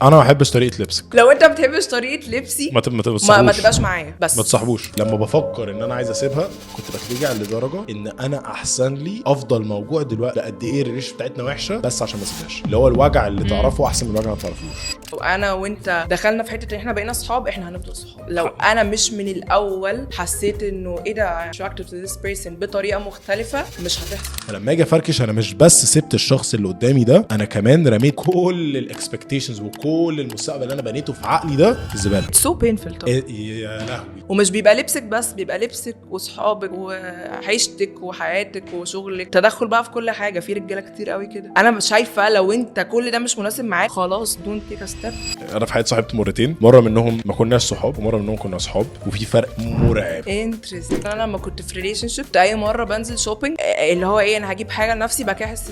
انا ما بحبش طريقه لبسك. لو انت ما بتحبش طريقه لبسي ما تبقاش معايا. بس ما تصاحبوش. لما بفكر ان انا عايز اسيبها كنت بتلجع لدرجه ان انا احسن لي افضل موجوع دلوقتي قد ايه الريش بتاعتنا وحشه بس عشان ما اسيبهاش. اللي هو الوجع اللي تعرفه احسن من الوجع ما تعرفوش. وانا وانت دخلنا في حته ان احنا بقينا اصحاب، احنا هنفضل صحاب. لو انا مش من الاول حسيت انه ايه ده attracted to this person بطريقه مختلفه مش هتحصل. لما اجي افركش انا مش بس سبت الشخص اللي قدامي ده، انا كمان رميت كل الاكسبكتيشنز وكل المستقبل اللي انا بنيته في عقلي ده في الزباله. سو بينفل طبعا. يا لهوي. ومش بيبقى لبسك بس، بيبقى لبسك وصحابك وعيشتك وحياتك وشغلك، تدخل بقى في كل حاجه. في رجاله كتير قوي كده. انا مش شايفه لو انت كل ده مش مناسب معاك خلاص دون تيك ا ستيب. انا في حياتي صاحبت مرتين، مره منهم ما كناش صحاب ومره منهم كنا صحاب، وفي فرق مرعب. انترست. انا لما كنت في ريليشن شيب اي مره بنزل شوبينج اللي هو ايه، انا هجيب حاجه لنفسي بقى كده احس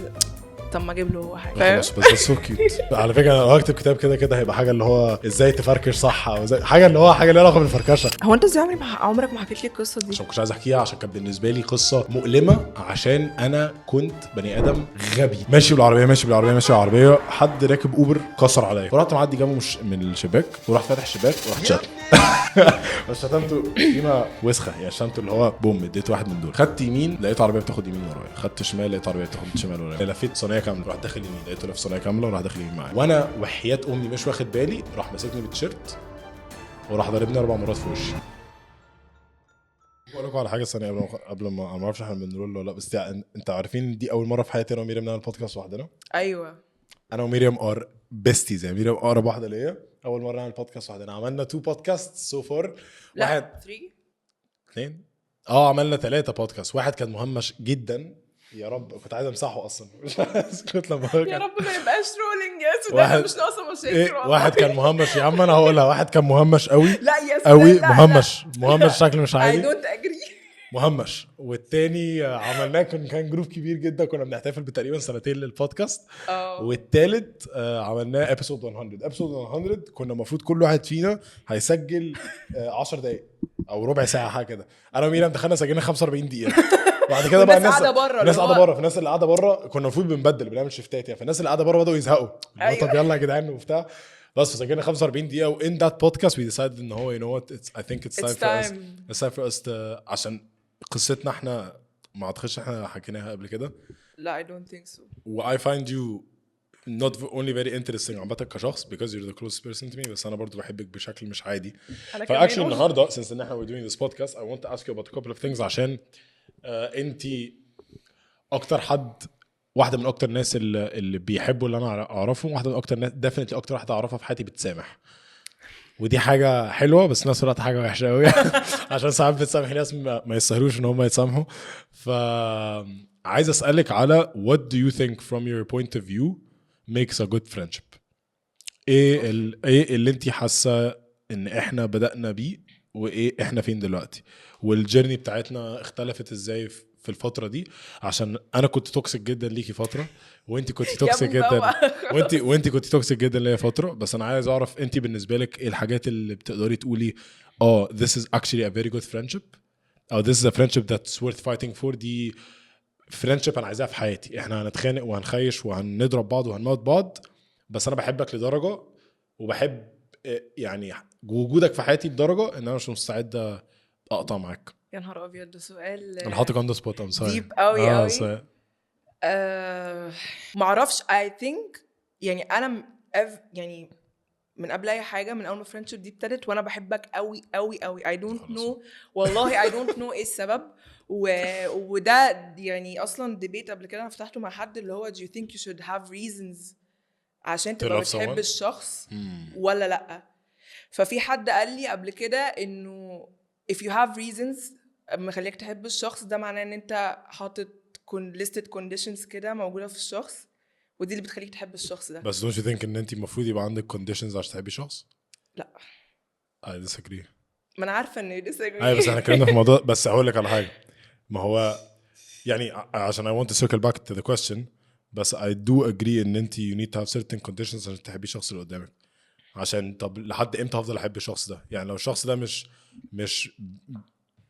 طب ما اجيب له حاجه. بس سو كيوت. على فكره انا لو هكتب كتاب كده هيبقى حاجه اللي هو ازاي تفركش صح، او حاجه اللي هو حاجه ليها علاقه بالفركشه. هو انت ازاي عمرك ما حكيت لي القصه دي؟ عشان كنت عايز احكيها، عشان كانت بالنسبه لي قصه مؤلمه، عشان انا كنت بني ادم غبي ماشي بالعربيه حد راكب اوبر كسر عليا، فرحت معدي جنبه من الشباك ورحت فاتح الشباك ورحت شتم. بس شتمته قيمه وسخه يعني، شتمته اللي هو بوم، اديت واحد من دول. خدت يمين لقيت عربيه بتاخد يمين ورايا، خدت شمال لقيت عربيه بتاخد شمال ورايا، لفيت صينيه كامله رحت داخل يمين لقيته لف صينيه كامله وراح داخل يمين معايا، وانا وحياه امي مش واخد بالي راح ماسكني بالتيشيرت وراح ضربني 4 مرات في وشي. بقول لكم على حاجه ثانيه قبل ما اعرفش احنا بنقول ولا لا، بس انت عارفين دي اول مره في حياتي انا وميريم نعمل بودكاست لوحدنا. ايوه انا وميريم ار بيستيز يعني، ميريم اقرب واحده ليا. اول مره نعمل بودكاست لوحدنا. عملنا 2 بودكاست سو فار. واحد 2 عملنا 3 بودكاست. واحد كان مهمش جدا، يا رب كنت عايز امسحه اصلا مش اسكت لما يا رب ما يبقاش رولينج يا سودان، مش ناقصه مشاكل. واحد كان مهمش يا عم، انا هقولها. واحد كان مهمش قوي لا يا سودان قوي، لا مهمش شكل مش عادي. I don't agree. مهمش. والتاني عملناه كان جروب كبير جدا، كنا بنحتفل بتقريبا 2 سنين للبودكاست. والتالت عملناه ابيسود 100 كنا المفروض كل واحد فينا هيسجل 10 دقايق او ربع ساعه حاجه كده. انا وميرا دخلنا سجلنا 45 دقيقه. بعد كده بقى الناس قاعده بره، فالناس اللي قاعده بره كنا المفروض بنعمل شيفتات يعني، فالناس اللي قاعده بره بداوا يزهقوا. أيوة. طب يلا يا جدعان وبتاع، بس سجلنا 45 دقيقه. وان ذات بودكاست وي ديسايدد ان هو I think it's time for us عشان قصتنا احنا ما اعتقدش احنا حكيناها قبل كده. لا I don't think so. I find you not only very interesting عامة كشخص because you're the closest person to me, بس أنا برضو بحبك بشكل مش عادي. فاكشن النهاردة since إن احنا we're doing this podcast I want to ask you about a couple of things عشان انتي أكتر حد، واحدة من أكتر الناس اللي بيحبوا اللي أنا أعرفهم، واحدة من أكتر ناس definitely أكتر واحدة أعرفها في حياتي بتسامح. ودي حاجة حلوة بس نفس الوقت حاجة وحشة قوي عشان ساعات بتسامح ناس ما يستاهلوش ان هم يتسامحوا. فعايز اسألك على what do you think from your point of view makes a good friendship. ايه اللي انتي حاسة ان احنا بدأنا بيه وايه احنا فين دلوقتي، والجيرني بتاعتنا اختلفت ازاي في الفترة دي؟ عشان انا كنت توكسيك جدا ليكي فترة، وانتي كنت توكسيك جدا وانتي كنت توكسيك جدا ليا فترة. بس انا عايز اعرف انتي بالنسبة لك ايه الحاجات اللي بتقدري تقولي this is actually a very good friendship او this is a friendship that's worth fighting for. دي friendship انا عايزاها في حياتي. احنا هنتخانق وهنخيش وهنضرب بعض وهنموت بعض، بس انا بحبك لدرجة وبحب يعني وجودك في حياتي لدرجة ان انا مش مستعد اقطع معاك. يا نهار ابيض ده سؤال انا حاطك on the spot. I'm sorry. ديب قوي قوي. معرفش I think يعني انا يعني من قبل اي حاجه، من اول ما فريندشيب دي ابتدت وانا بحبك قوي قوي قوي. I don't know والله I don't know ايه السبب. وده يعني اصلا ديبيت قبل كده انا فتحته مع حد اللي هو do you think you should have reasons عشان تبقى بتحب الشخص ولا لا. ففي حد قال لي قبل كده انه if you have reasons مخليك تحب الشخص ده معناه ان انت حاطط listed conditions كده موجوده في الشخص، ودي اللي بتخليك تحب الشخص ده. بس don't you think ان انت المفروض يبقى عندك conditions عشان تحبي شخص؟ لا I disagree. ما انا عارفه ان you disagree. ايوه بس احنا اتكلمنا في الموضوع. بس هقول لك على حاجه، ما هو يعني عشان I want to circle back to the question، بس I do agree ان انت you need to have certain conditions عشان تحبي الشخص اللي قدامك. عشان طب لحد امتى هفضل احب الشخص ده؟ يعني لو الشخص ده مش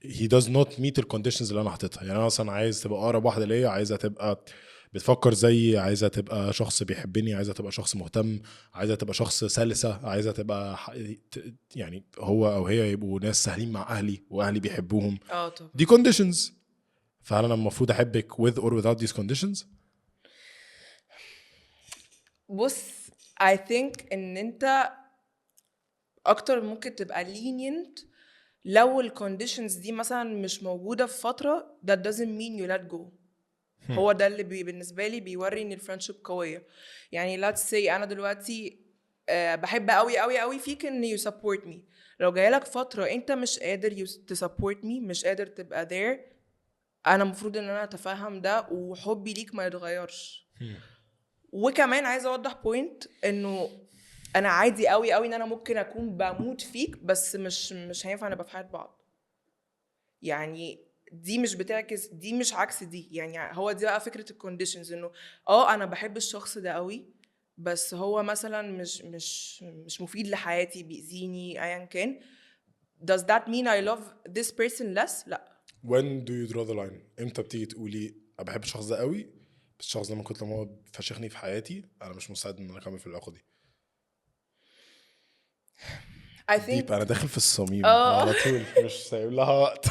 he does not meet the conditions اللي انا حاططها. يعني انا مثلا عايز تبقى اقرب واحده ليا، عايزها تبقى بتفكر زي عايزه تبقى شخص بيحبني، عايزه تبقى شخص مهتم، عايزه تبقى شخص سلسه، عايزه تبقى يعني هو او هي يبقوا ناس سهلين مع اهلي واهلي بيحبوهم. طبعا دي conditions. فهل انا المفروض احبك with or without these conditions؟ بص I think ان انت اكتر ممكن تبقى lenient لو الكونديشنز دي مثلا مش موجودة في فترة. that doesn't mean you let go. هو ده اللي بالنسبة لي بيوري ان الفرنشيب قوية. يعني let's say انا دلوقتي بحب قوي قوي قوي فيك ان you support me. لو جايلك فترة انت مش قادر to support me، مش قادر تبقى there، انا مفروض ان انا اتفهم ده وحبي ليك ما يتغيرش. وكمان عايزة اوضح بوينت انه انا عادي قوي قوي ان انا ممكن اكون بموت فيك، بس مش هينفع نبقى في حياة بعض. يعني دي مش بتعكس، دي مش عكس دي. يعني هو دي بقى فكرة الكونديشنز، انه انا بحب الشخص ده قوي بس هو مثلا مش مفيد لحياتي، بيأذيني ايا كان. does that mean I love this person less؟ لا. when do you draw the line؟ امتى بتيجي تقولي انا بحب الشخص ده قوي بس الشخص ده من كتر ما هو فشخني في حياتي انا مش مستعد ان انا اكمل في العلاقه دي؟ I think ديب، انا داخل في الصميم على طول، مش سايب لها وقت.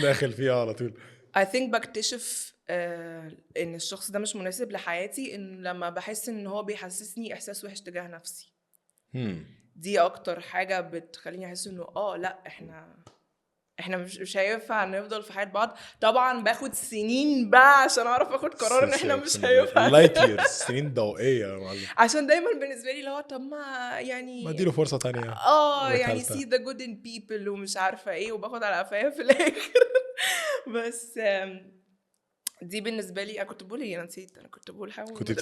داخل فيها على طول. I think بكتشف ان الشخص ده مش مناسب لحياتي ان لما بحس ان هو بيحسسني احساس وحش تجاه نفسي. دي اكتر حاجة بتخليني احس انه لا احنا مش هينفع نفضل في حياة بعض. طبعا باخد سنين بقى عشان اعرف اخد قرار ان احنا مش هينفع. لايت ييرز، سنين ضوئيه يا معلم. عشان دايما بالنسبة لي لو طب ما يعني ما اديله فرصه تانية يعني see the good in people ومش عارفة ايه، وباخد على قفايا في الاخر. بس دي بالنسبه لي. انا كنت بقول ايه؟ انا نسيت انا كنت بقول حاجه كنت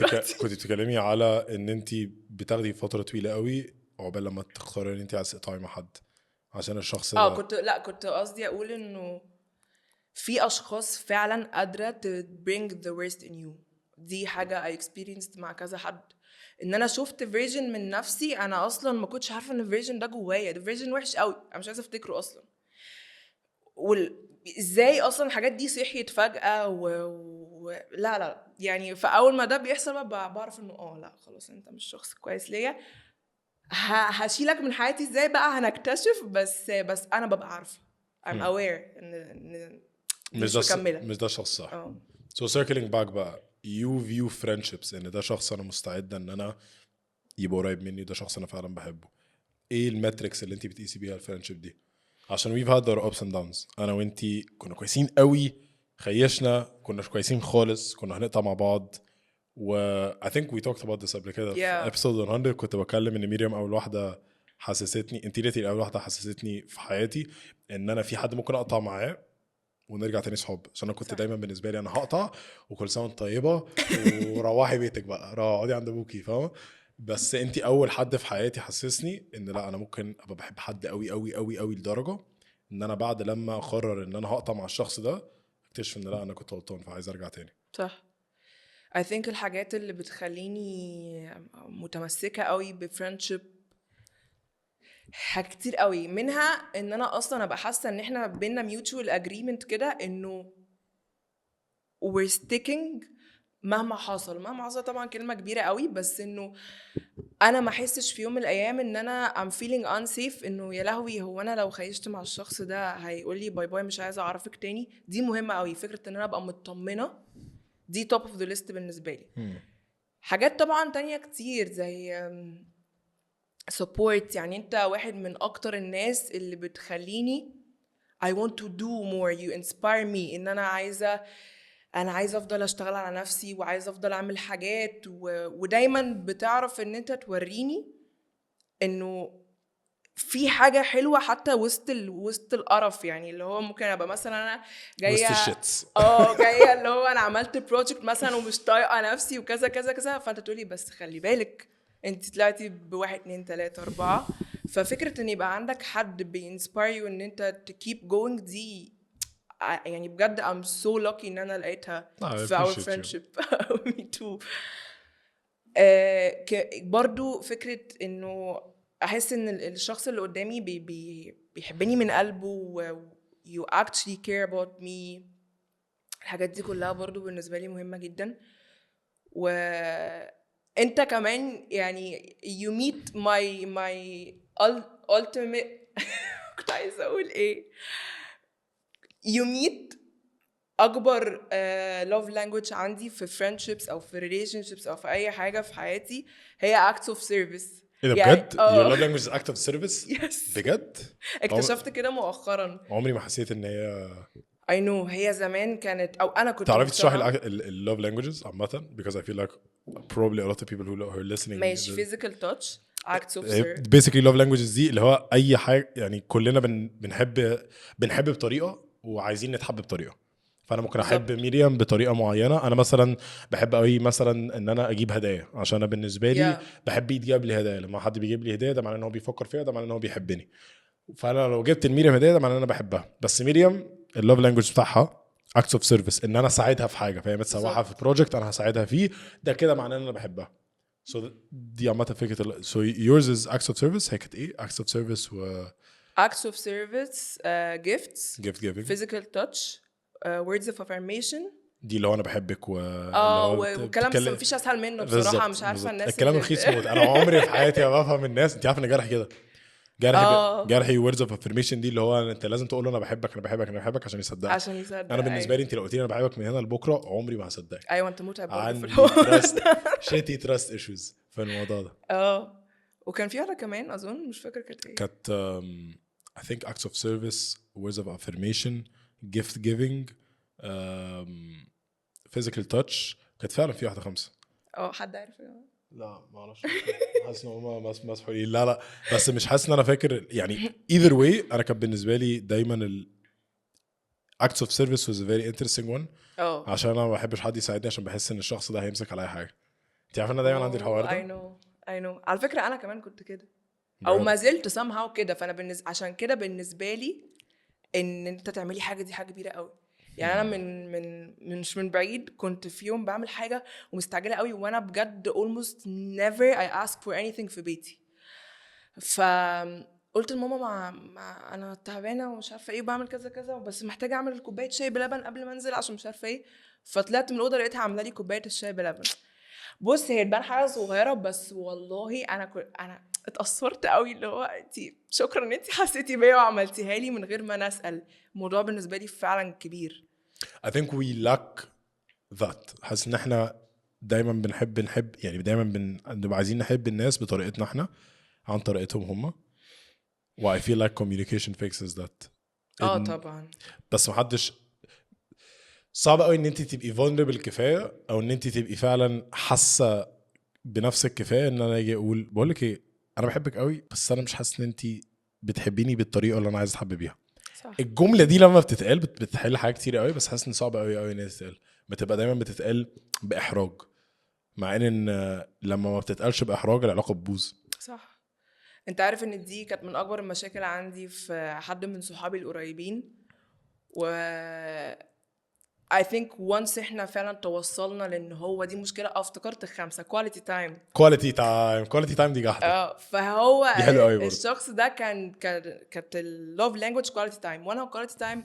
بتتكلمي على ان انت بتاخدي فتره طويله قوي عقبال لما تختاري ان انت عايزه تقطعي مع حد عشان الشخص ده. كنت قصدي اقول انه في اشخاص فعلا قادره to bring the worst in you. دي حاجه I experienced مع كذا حد، ان انا شفت فيرجن من نفسي انا اصلا ما كنتش عارفه ان الفيرجن ده جوايا. ده فيرجن وحش قوي، انا مش عايزه افتكره اصلا. ازاي اصلا الحاجات دي صحيت فجأة لا يعني. فاول ما ده بيحصل بعرف انه لا خلاص انت مش شخص كويس ليا. هشيلك من حياتي ازاي بقى هنكتشف. بس انا ببقى عارفه I'm aware ان مش ده الشخص صح. So circling back بقى you view friendships ان ده شخص انا مستعد ان انا يبقى قريب مني، ده شخص انا فعلا بحبه. ايه الماتريكس اللي انت بتقيسي بيها الفريندشيب دي؟ عشان we've had our ups and downs. انا وانتي كنا كويسين قوي، خيشنا، كنا كويسين خالص، كنا هنقطع مع بعض. و I think we talked about this قبل كده في episode 100. كنت بكلم ان ميريام اول واحدة حسستني، انتي ليتي اول واحدة حسستني في حياتي ان انا في حد ممكن اقطع معاه ونرجع تاني صحاب. عشان انا كنت صح. دايما بالنسبه لي انا هقطع وكل سنه وانت طيبه وروحي بيتك بقى، اقعدي عند ابوكي، فاهمه؟ بس انتي اول حد في حياتي حسسني ان لا انا ممكن ابقى بحب حد قوي قوي قوي قوي لدرجه ان انا بعد لما اقرر ان انا هقطع مع الشخص ده اكتشف ان لا انا كنت غلطان فعايز ارجع تاني. صح. I think الحاجات اللي بتخليني متمسكه قوي بفريندشيب حاجات كتير قوي، منها ان انا اصلا ابقى حاسه ان احنا بينا mutual agreement كده انه we're sticking مهما حصل. طبعا كلمه كبيره قوي، بس انه انا ما احسش في يوم من الايام ان انا I'm feeling unsafe انه يا لهوي هو انا لو خيشت مع الشخص ده هيقول لي باي باي مش عايزه اعرفك تاني. دي مهمه قوي، فكره ان انا ابقى مطمنه. دي top of the list بالنسبه لي. حاجات طبعا تانية كتير زي support. يعني انت واحد من اكتر الناس اللي بتخليني I want to do more. you inspire me ان انا عايزه افضل اشتغل على نفسي وعايزه افضل اعمل حاجات ودايما بتعرف ان انت توريني انه في حاجه حلوه حتى وسط القرف. يعني اللي هو ممكن ابقى مثلا انا جايه وسط الشيتس جايه اللي هو انا عملت بروجكت مثلا ومش طايقه نفسي وكذا كذا كذا، فانت تقولي بس خلي بالك انت طلعتي ب1 2 3 4. ففكره ان يبقى عندك حد بينسباير ان انت to keep going دي يعني بجد I'm so lucky ان انا لقيتها في our friendship. me too. برضو فكرة انه احس ان الشخص اللي قدامي بيحبني من قلبه و you actually care about me. الحاجات دي كلها برضو بالنسبة لي مهمة جدا. وانت كمان يعني you meet my ultimate كنت عايزه اقول ايه you meet اكبر love language عندي في friendships او في relationships او في اي حاجه في حياتي هي acts of service. ايه ده بجد؟ your love language is act of service؟ yes. بجد؟ اكتشفت كده مؤخرا. عمري ما حسيت ان هي I know هي زمان كانت او انا كنت تعرفي تشرحي ال love languages عامة because I feel like probably a lot of people who are listening ماشي physical touch acts of service. basically love languages دي اللي هو اي حاجة يعني كلنا بنحب بطريقة وعايزين نتحب بطريقة. فانا ممكن احب ميريام بطريقه معينه. انا مثلا بحب قوي مثلا ان انا اجيب هدايا عشان انا بالنسبه لي بحب يتجاب لي هدايا. لما حد بيجيب لي هديه ده معناه ان هو بيفكر فيها, ده معناه ان هو بيحبني. فانا لو جبت لميريام هديه ده معناه ان انا بحبها. بس ميريام اللوف لانجويج بتاعها acts of service, ان انا اساعدها في حاجه, فهي متسوحه في بروجكت انا هساعدها فيه, ده كده معناه ان انا بحبها. so دي عامه فكره so yours is acts of service. هي كانت ايه acts of service و acts of service, gifts, gift giving, physical touch, words of affirmation. دي اللي هو انا بحبك وكلام بس مفيش اسهل منه بصراحه. مش عارفه الناس الكلام رخيص موت. انا عمري في حياتي ما بفهم الناس. انت عارفه ان جرح كده جرحي words of affirmation دي اللي هو انت لازم تقول له انا بحبك انا بحبك انا بحبك عشان يصدقك. انا بالنسبه لي انت لو قلت لي انا بحبك من هنا لبكره عمري ما هصدقك. ايوه انت متعب برضه في الحوار شيتي تراست ايشوز في الموضوع ده. وكان في واحده كمان اظن مش فاكر كانت ايه. كانت I think acts of service, words of affirmation, gift giving, physical touch. كانت فعلا في واحده 5. حد عارف؟ لا ما اعرفش. حاسس ان هم مسحولين. لا بس مش حاسس ان انا فاكر يعني either way. انا كان بالنسبه لي دايما ال acts of service was a very interesting one. عشان انا ما بحبش حد يساعدني عشان بحس ان الشخص ده هيمسك على اي حاجه. انت عارفه انا دايما عندي الحوار ده. I know على فكره انا كمان كنت كده او ما زلت somehow كده. فانا عشان كده بالنسبه لي ان انت تعملي حاجه دي حاجه كبيره قوي. يعني انا مش من بعيد كنت في يوم بعمل حاجه ومستعجله قوي وانا بجد almost never I ask for anything في بيتي. فقلت لماما ما انا تعبانه ومش عارفه ايه بعمل كذا كذا بس محتاجه اعمل كوبايه شاي بلبن قبل ما انزل عشان مش عارفه ايه. فطلعت من الاوضه لقيتها عامله لي كوبايه الشاي بلبن. بص هي تبان حاجه صغيره بس والله انا اتأثرت قوي. اللي هو انت شكرا ان انت حسيتي بيا وعملتيها لي من غير ما انا اسال. الموضوع بالنسبه لي فعلا كبير. I think we lack that. حاسس ان احنا دايما بنحب يعني دايما بنبقى عايزين نحب الناس بطريقتنا احنا عن طريقتهم هم. و I feel like communication fixes that. طبعا. بس محدش صعب قوي ان انت تبقي vulnerable كفايه او ان انت تبقي فعلا حاسه بنفسك كفايه ان انا اجي اقول بقول لك ايه انا بحبك قوي بس انا مش حاسس ان انت بتحبيني بالطريقه اللي انا عايز اتحب بيها. صح. الجمله دي لما بتتقال بتحل حاجات كتير قوي بس حاسس ان صعب قوي ان هي تتقال. بتبقى دايما بتتقال باحراج مع ان لما ما بتتقالش باحراج العلاقه بتبوظ. صح. انت عارف ان دي كانت من اكبر المشاكل عندي في حد من صحابي القريبين. و I think once احنا فعلا توصلنا لان هو دي مشكله افتكرت 5 quality time دي جحده. فهو دي الشخص ده كانت اللوف لانجويج quality time وانا quality time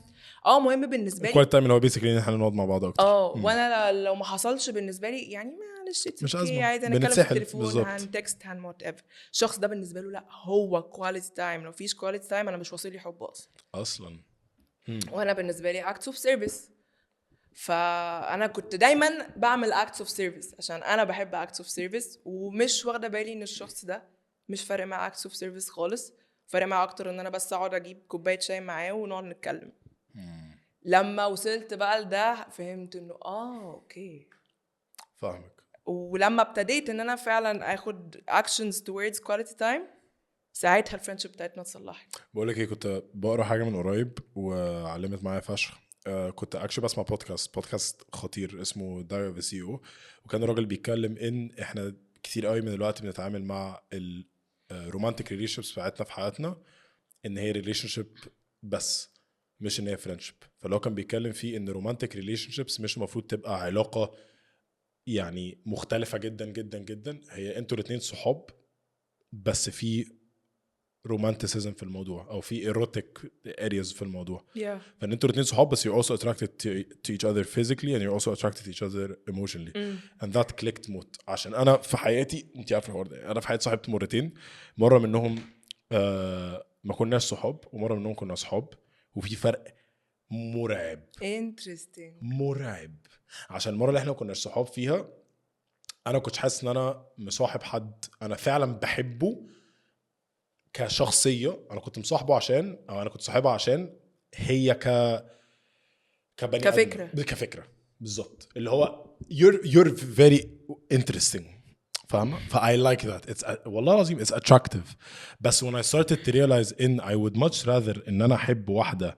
مهم بالنسبه لي. quality time اللي هو basically ان احنا نقعد مع بعض اكتر. وانا لو ما حصلش بالنسبه لي يعني معلش مش ازمه عادي نتكلم في التليفون هنتكست وات ايفر. الشخص ده بالنسبه له لا هو quality time. لو فيش quality time انا مش واصل لي حب اصلا. وانا بالنسبه لي acts of service. فانا كنت دايما بعمل acts of service عشان انا بحب acts of service ومش واخده بالي ان الشخص ده مش فارق مع acts of service خالص. فارق معاه اكتر ان انا بس اقعد اجيب كوبايه شاي معاه ونقعد نتكلم. لما وصلت بقى لده فهمت انه اوكي فاهمك. ولما ابتديت ان انا فعلا اخد actions towards quality time ساعتها الفرنشيب بتاعتنا اتصلحت. بقول لك ايه كنت بقرا حاجه من قريب وعلمت معايا فشخ. كنت اكشلي بسمع بودكاست خطير اسمه دايري اوف سي او. وكان الراجل بيتكلم ان احنا كتير قوي من الوقت بنتعامل مع الرومانتيك ريليشنشيبس بتاعتنا في حياتنا ان هي ريليشنشيب بس مش ان هي فريندشيب. فلو كان بيتكلم فيه ان رومانتيك ريليشنشيبس مش المفروض تبقى علاقه يعني مختلفه جدا جدا جدا. هي انتوا الاثنين صحاب بس في رومانتسيزم في الموضوع او في ايروتيك ارياز في الموضوع. فان انتوا الاثنين صحاب بس you're also attracted to each other physically and you're also attracted to each other emotionally and that clicked موت. عشان انا في حياتي انت عارفه الحوار ده، انا في حياتي صاحبت مرتين، مره منهم ما كناش صحاب ومره منهم كنا صحاب، وفي فرق مرعب مرعب. عشان المره اللي احنا ما كناش صحاب فيها انا كنت حاسس ان انا مصاحب حد انا فعلا بحبه كشخصيه، انا كنت مصاحبه عشان او انا كنت صاحبها عشان هي كبني كفكره بالظبط، اللي هو you're very interesting فاهمه. ف I like that it's والله العظيم it's attractive. بس when I started to realize in I would much rather ان انا احب واحده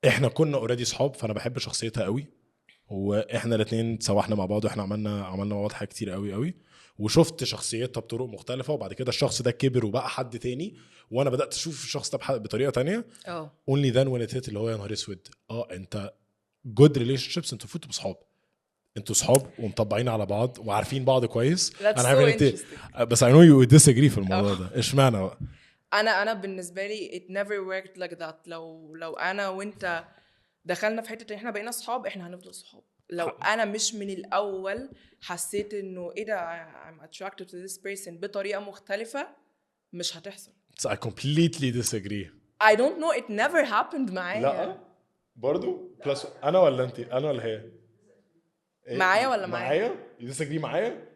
احنا كنا already صحاب فانا بحب شخصيتها قوي واحنا الاثنين تسوحنا مع بعض واحنا عملنا مع بعض حاجات كتير قوي قوي وشفت شخصيتها بطرق مختلفه، وبعد كده الشخص ده كبر وبقى حد تاني وانا بدات اشوف الشخص ده بطريقه تانية. only then when it hit اللي هو يا نهار اسود انت good relationships انتوا فوتوا بصحاب، انتوا صحاب ومطبعين على بعض وعارفين بعض كويس. انا بس I know you disagree في الموضوع ده، اشمعنى بقى؟ انا بالنسبه لي it never worked like that. لو انا وانت دخلنا في حته ان احنا بقينا صحاب احنا هنفضل صحاب. لو انا مش من الاول حسيت انه ايه ده I'm attracted to this person بطريقه مختلفه مش هتحصل. So I completely disagree. I don't know, it never happened معايا. لا برضو بلس انا ولا انت، انا ولا هي؟ معايا ولا معايا؟ you disagree معايا؟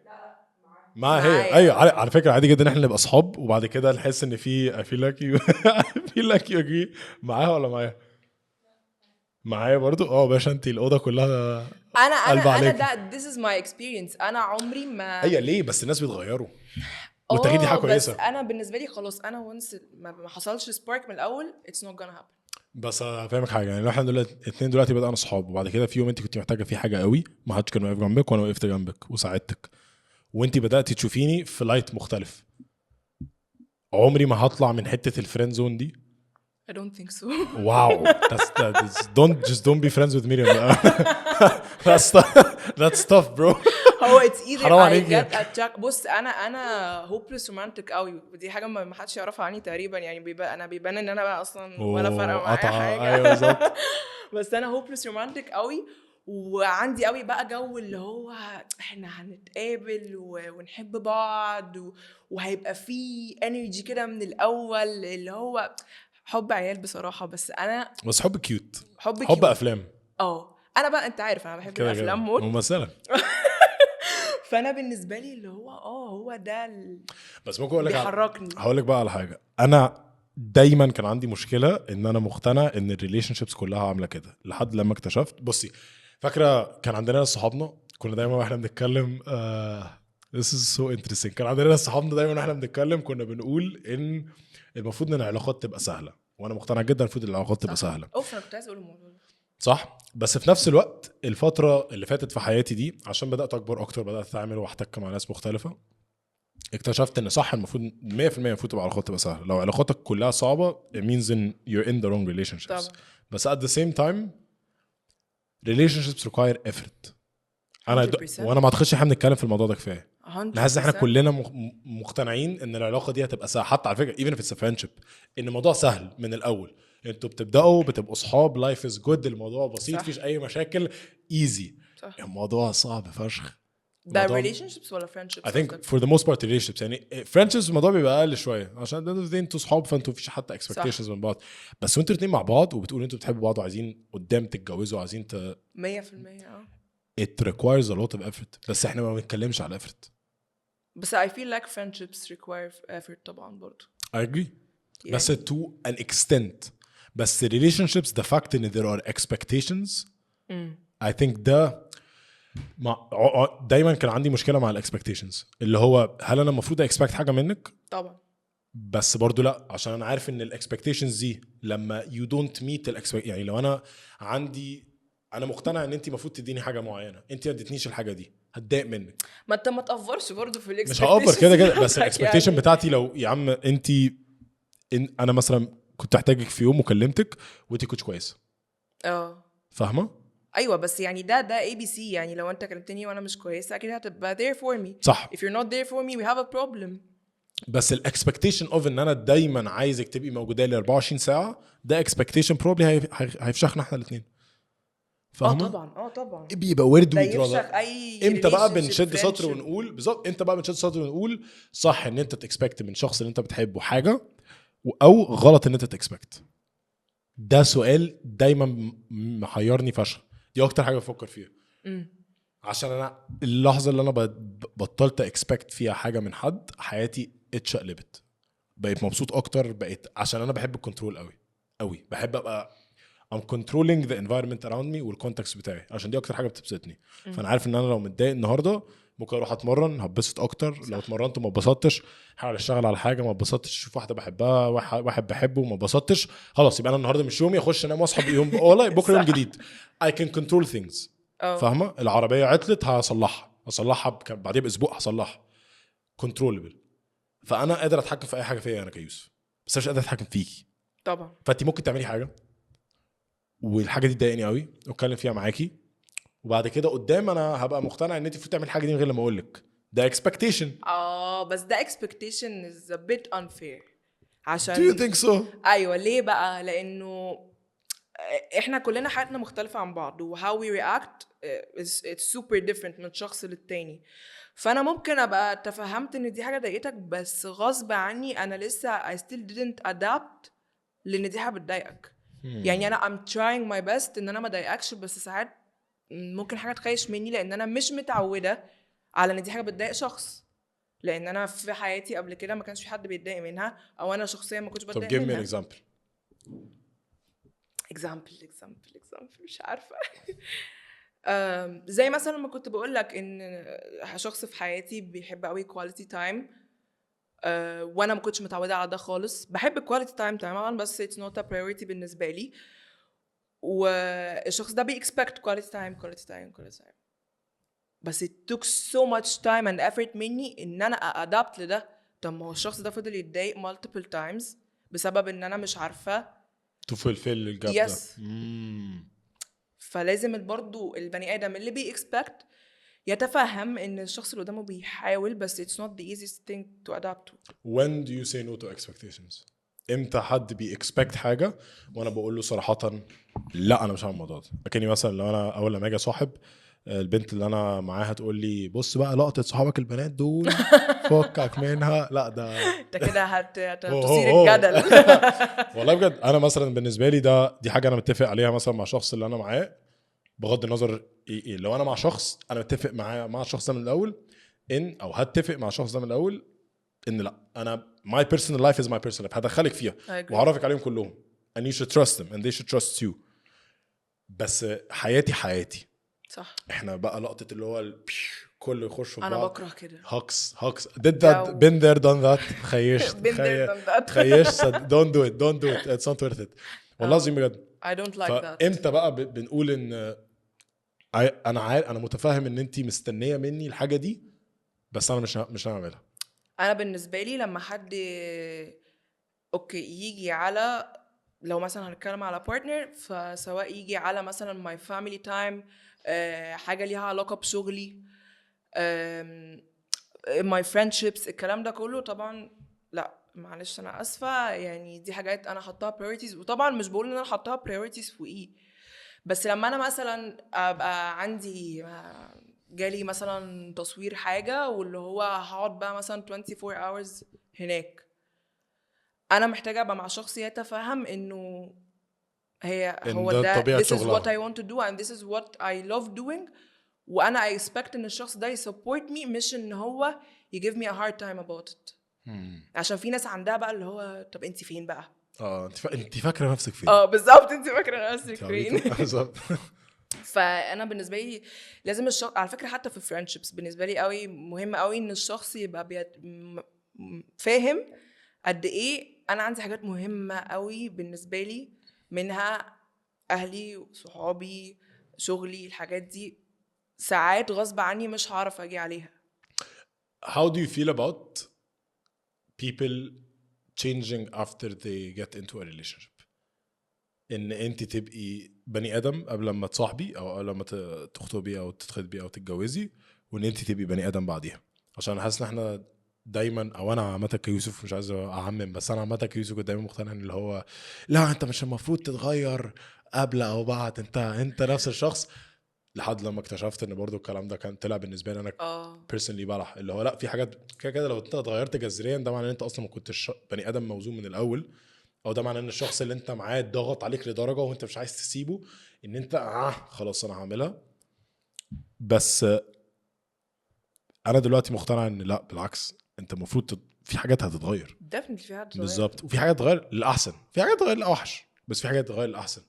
ما هي ايوه على فكره عادي جدا احنا نبقى اصحاب وبعد كده نحس ان في I feel like you agree معاها ولا معايا برضو. باشا انت الاوضه كلها انا ده this is my experience. انا عمري ما هي ليه بس الناس بيتغيروا والتغيير دي حاجه كويسه. بس انا بالنسبه لي خلاص انا وانس ما حصلش سبارك من الاول it's not gonna happen. بس افهمك حاجه، يعني احنا الاثنين دلوقتي بدأنا صحاب وبعد كده في يوم انت كنت محتاجه فيه حاجه قوي ما حدش كان واقف جنبك وانا وقفت جنبك وساعدتك وانت بدأتي تشوفيني في لايت مختلف. عمري ما هطلع من حته الفريند زون دي. I don't think so. Wow, don't be friends with Miriam. That's tough, bro. it's either I get attacked. بص انا hopeless romantic قوي ودي حاجه ما حدش يعرفها عني تقريبا، يعني بيبان ان انا بقى اصلا ولا فارقه معايا حاجه. ايوه بالظبط. بس انا hopeless romantic قوي وعندي قوي بقى جو اللي هو احنا هنتقابل ونحب بعض وهيبقى في energy كده من الاول اللي هو حب عيال بصراحه. بس حب كيوت، حب افلام. انا بقى انت عارف انا بحب الافلام موت ممثله. فانا بالنسبه لي اللي هو هو ده بس ممكن اقول لك بيحركني. هقول لك بقى على حاجه، انا دايما كان عندي مشكله ان انا مقتنع ان الريليشن شيبس كلها عامله كده لحد لما اكتشفت. بصي فاكره كان عندنا ناس صحابنا كنا دايما واحنا بنتكلم this is so interesting. كان عندنا ناس صحابنا دايما واحنا بنتكلم كنا بنقول ان المفروض ان العلاقات تبقى سهله، وانا مقتنع جدا المفروض العلاقات تبقى سهله. انا كنت عايز اقول الموضوع ده صح. بس في نفس الوقت الفتره اللي فاتت في حياتي دي عشان بدات اكبر اكتر بدات اتعامل واحتك مع ناس مختلفه اكتشفت ان صح المفروض 100% المفروض تبقى علاقات تبقى سهله. لو علاقاتك كلها صعبه it means in you're in the wrong relationships طبعا. بس at the same time relationships require effort. وانا ما اعتقدش احنا بنتكلم في الموضوع ده كفايه. نحس احنا كلنا مقتنعين ان العلاقه دي هتبقى سهله، حتى على فكره even if it's a friendship ان الموضوع سهل من الاول. انتوا بتبقوا اصحاب لايف از جود، الموضوع بسيط مفيش اي مشاكل ايزي. الموضوع صعب فشخ. ده relationships ولا friendships؟ I think for the most part relationships. يعني friendships الموضوع بيبقى اقل شويه عشان انتوا صحاب فانتوا مفيش حتى expectations من بعض. بس وانتوا الاثنين مع بعض وبتقولوا انتوا بتحبوا بعض وعايزين قدام تتجوزوا عايزين 100% it requires a lot of effort. بس احنا ما بنتكلمش على effort. بس I feel like friendships require effort طبعا برضه. I agree. Yeah. بس to an extent. بس relationships the fact that there are expectations I think ده دايما كان عندي مشكلة مع expectations اللي هو هل أنا المفروض expect حاجة منك؟ طبعا. بس برضو لا عشان أنا عارف إن expectations دي لما you don't meet يعني لو أنا مقتنع إن أنتي المفروض تديني حاجة معينة أنتي ما اديتنيش الحاجة دي هتضايق منك. ما أنت ما تأفرش برضو في مش هأفر كده بس الاكسبكتيشن بتاعتي لو يا عم أنتي أنا مثلا كنت احتاجك في يوم وكلمتك وانتي كنتش كويسه فاهمه؟ ايوه بس يعني ده ABC. يعني لو انت كلمتني وانا مش كويسه اكيد هتبقى there for me. صح. if you're not there for me we have a problem. بس الاكسبكتيشن اوف ان انا دايما عايزك تبقي موجوده لي 24 ساعه ده اكسبكتيشن بروبلي هيفشخنا احنا الاثنين. فاهمه؟ طبعا بيبقى ويرد ده ويد يفشخ اي امتى بقى relationship بنشد سطر friendship. ونقول بالظبط امتى بقى بنشد سطر ونقول صح ان انت تكسبكت من شخص اللي انت بتحبه حاجه او غلط ان انت تكسبكت؟ ده سؤال دايما محيرني فشخ. دي اكتر حاجه بفكر فيها. عشان انا اللحظه اللي انا بطلت اكسبكت فيها حاجه من حد حياتي اتشقلبت، بقيت مبسوط اكتر، بقيت عشان انا بحب الكنترول قوي بحب ابقى I'm controlling the environment around me والكونتكست بتاعي، عشان دي اكتر حاجه بتبسطني. فانا عارف ان انا لو متضايق النهارده ممكن اروح اتمرن هتبسط اكتر. صح. لو اتمرنت وما اتبسطتش هحاول اشتغل على حاجه ما اتبسطتش، اشوف واحده بحبها واحد بحبه وما اتبسطتش، خلاص يبقى انا النهارده مش يومي، اخش انام واصحى يوم والله بكره يوم جديد. I can control things. فاهمه؟ العربيه عطلت هصلحها بعدين باسبوع هصلحها controllable. فانا قادر اتحكم في اي حاجه فيا انا كيوسف، بس مش قادر اتحكم فيكي طبعا. فانت ممكن تعملي حاجه والحاجه دي تضايقني قوي واتكلم فيها معاكي، وبعد كده قدام انا هبقى مقتنع ان انت المفروض تعملي الحاجه دي من غير لما اقول لك. ده expectation. بس ده expectation is a bit unfair. عشان Do you think so؟ ايوه ليه بقى؟ لانه احنا كلنا حياتنا مختلفه عن بعض و how we react it's super different من شخص للتاني. فانا ممكن ابقى تفهمت ان دي حاجه ضايقتك بس غصب عني انا لسه I still didn't adapt لان دي حاجه بتضايقك. يعني انا I'm trying my best ان انا ما اضايقكش، بس ساعات ممكن حاجه تخيش مني لان انا مش متعوده على ان دي حاجه بتضايق شخص، لان انا في حياتي قبل كده ما كانش في حد بيتضايق منها، او انا شخصيا ما كنتش بتضايق منها. طب give me an example مش عارفه. زي مثلا لما كنت بقول لك ان شخص في حياتي بيحب قوي quality time، وانا ما كنتش متعوده على ده خالص. بحب quality time طبعا بس it's not a priority بالنسبه لي، والشخص ده expect quality time بس it took so much time and effort مني ان انا adapt لده. طب ما هو الشخص ده فضل يتضايق multiple times بسبب ان انا مش عارفه fulfill الجاب ده. فلازم برضو البني ادم اللي expect يتفهم ان الشخص اللي قدامه بيحاول، بس it's not the easiest thing to adapt to. When do you say no to expectations؟ امتى حد expect حاجه وانا بقول له صراحه لا انا مش هعمل الموضوع ده؟ لكني مثلا لو انا اول لما اجي صاحب البنت اللي انا معاها تقول لي بص بقى لقطه صحابك البنات دول فكك منها، لا ده انت كده هتثير الجدل. والله بجد انا مثلا بالنسبه لي دي حاجه انا متفق عليها مثلا مع شخص اللي انا معاه، بغض النظر إيه لو انا مع شخص انا متفق مع الشخص ده من الاول او هتفق مع الشخص ده من الاول ان لا انا my personal life is my personal life، هدخلك فيها وهعرفك عليهم كلهم and you should trust them and they should trust you، بس حياتي صح. احنا بقى لقطه اللي هو كله يخش في بعض. انا بكره كده هكس did that been there done that خيشت don't do it it's not worth it والله العظيم بجد I don't like that. امتى بقى بنقول ان انا متفاهم ان انتي مستنيه مني الحاجه دي بس انا مش هعملها؟ انا بالنسبه لي لما حد اوكي يجي على، لو مثلا هنتكلم على بارتنر، فسواء يجي على مثلا my family time، حاجه ليها علاقه بشغلي، my friendships، الكلام ده كله طبعا لا معلش انا اسفه، يعني دي حاجات انا حطها priorities. وطبعا مش بقول ان انا حطها priorities فوقيه، بس لما انا مثلا ابقى عندي جالي مثلا تصوير حاجه واللي هو هقعد بقى مثلا 24 hours هناك، انا محتاجه ابقى مع شخص يتفهم انه هو ده this is what I want to do and this is what I love doing، وانا I expect ان الشخص ده يسبورت مي، مش ان هو you give me a hard time about it. عشان في ناس عندها بقى اللي هو طب انت فين بقى؟ انت فاكره نفسك فين؟ بالظبط انت فاكره نفسك فين. بالظبط. فانا بالنسبه لي لازم الشخص، على فكره حتى في friendships بالنسبه لي قوي مهم قوي ان الشخص يبقى فاهم قد ايه انا عندي حاجات مهمه قوي بالنسبه لي، منها اهلي وصحابي شغلي، الحاجات دي ساعات غصب عني مش هعرف اجي عليها. How do you feel about people changing after they get into a relationship؟ ان انت تبقي بني ادم قبل ما تصاحبي او لما تخطبي او تتخطبي او تتجوزي، وان انت تبقي بني ادم بعديها. عشان حاسس ان احنا دايما، او انا عامه كيوسف مش عايز اعمم، بس انا عامه كيوسف كنت دايما مقتنع ان اللي هو لا انت مش المفروض تتغير قبل او بعد، انت نفس الشخص. لحد لما اكتشفت ان برضو الكلام ده كان طلع بالنسبه لي انا بيرسونلي بلح، اللي هو لا في حاجات كده كده لو انت اتغيرت جذريا ده معناه ان انت اصلا ما كنتش بني ادم موزون من الاول، او ده معناه ان الشخص اللي انت معاه ضغط عليك لدرجه وانت مش عايز تسيبه ان انت خلاص انا هعملها. بس انا دلوقتي مقتنع ان لا بالعكس، انت المفروض في حاجات هتتغير definitely في حاجات هتتغير بالظبط، وفي حاجات تتغير للاحسن، في حاجات تتغير للاوحش، بس في حاجات تتغير للاحسن.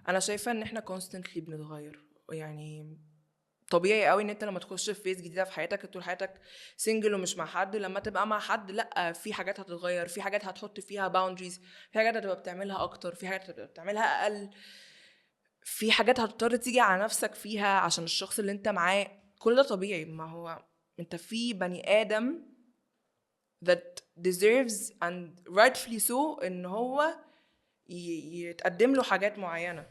انا شايفه ان احنا constantly بنتغير، يعني طبيعي قوي ان انت لما تخش في فيز جديده في حياتك طول حياتك سنجل ومش مع حد، لما تبقى مع حد لا في حاجات هتتغير، في حاجات هتحط فيها باوندريز، في حاجات هتبقى بتعملها اكتر، في حاجات هتبقى بتعملها اقل، في حاجات هتضطر تيجي على نفسك فيها عشان الشخص اللي انت معاه. كل ده طبيعي، ما هو انت في بني ادم that deserves and rightfully so ان هو يتقدم له حاجات معينه،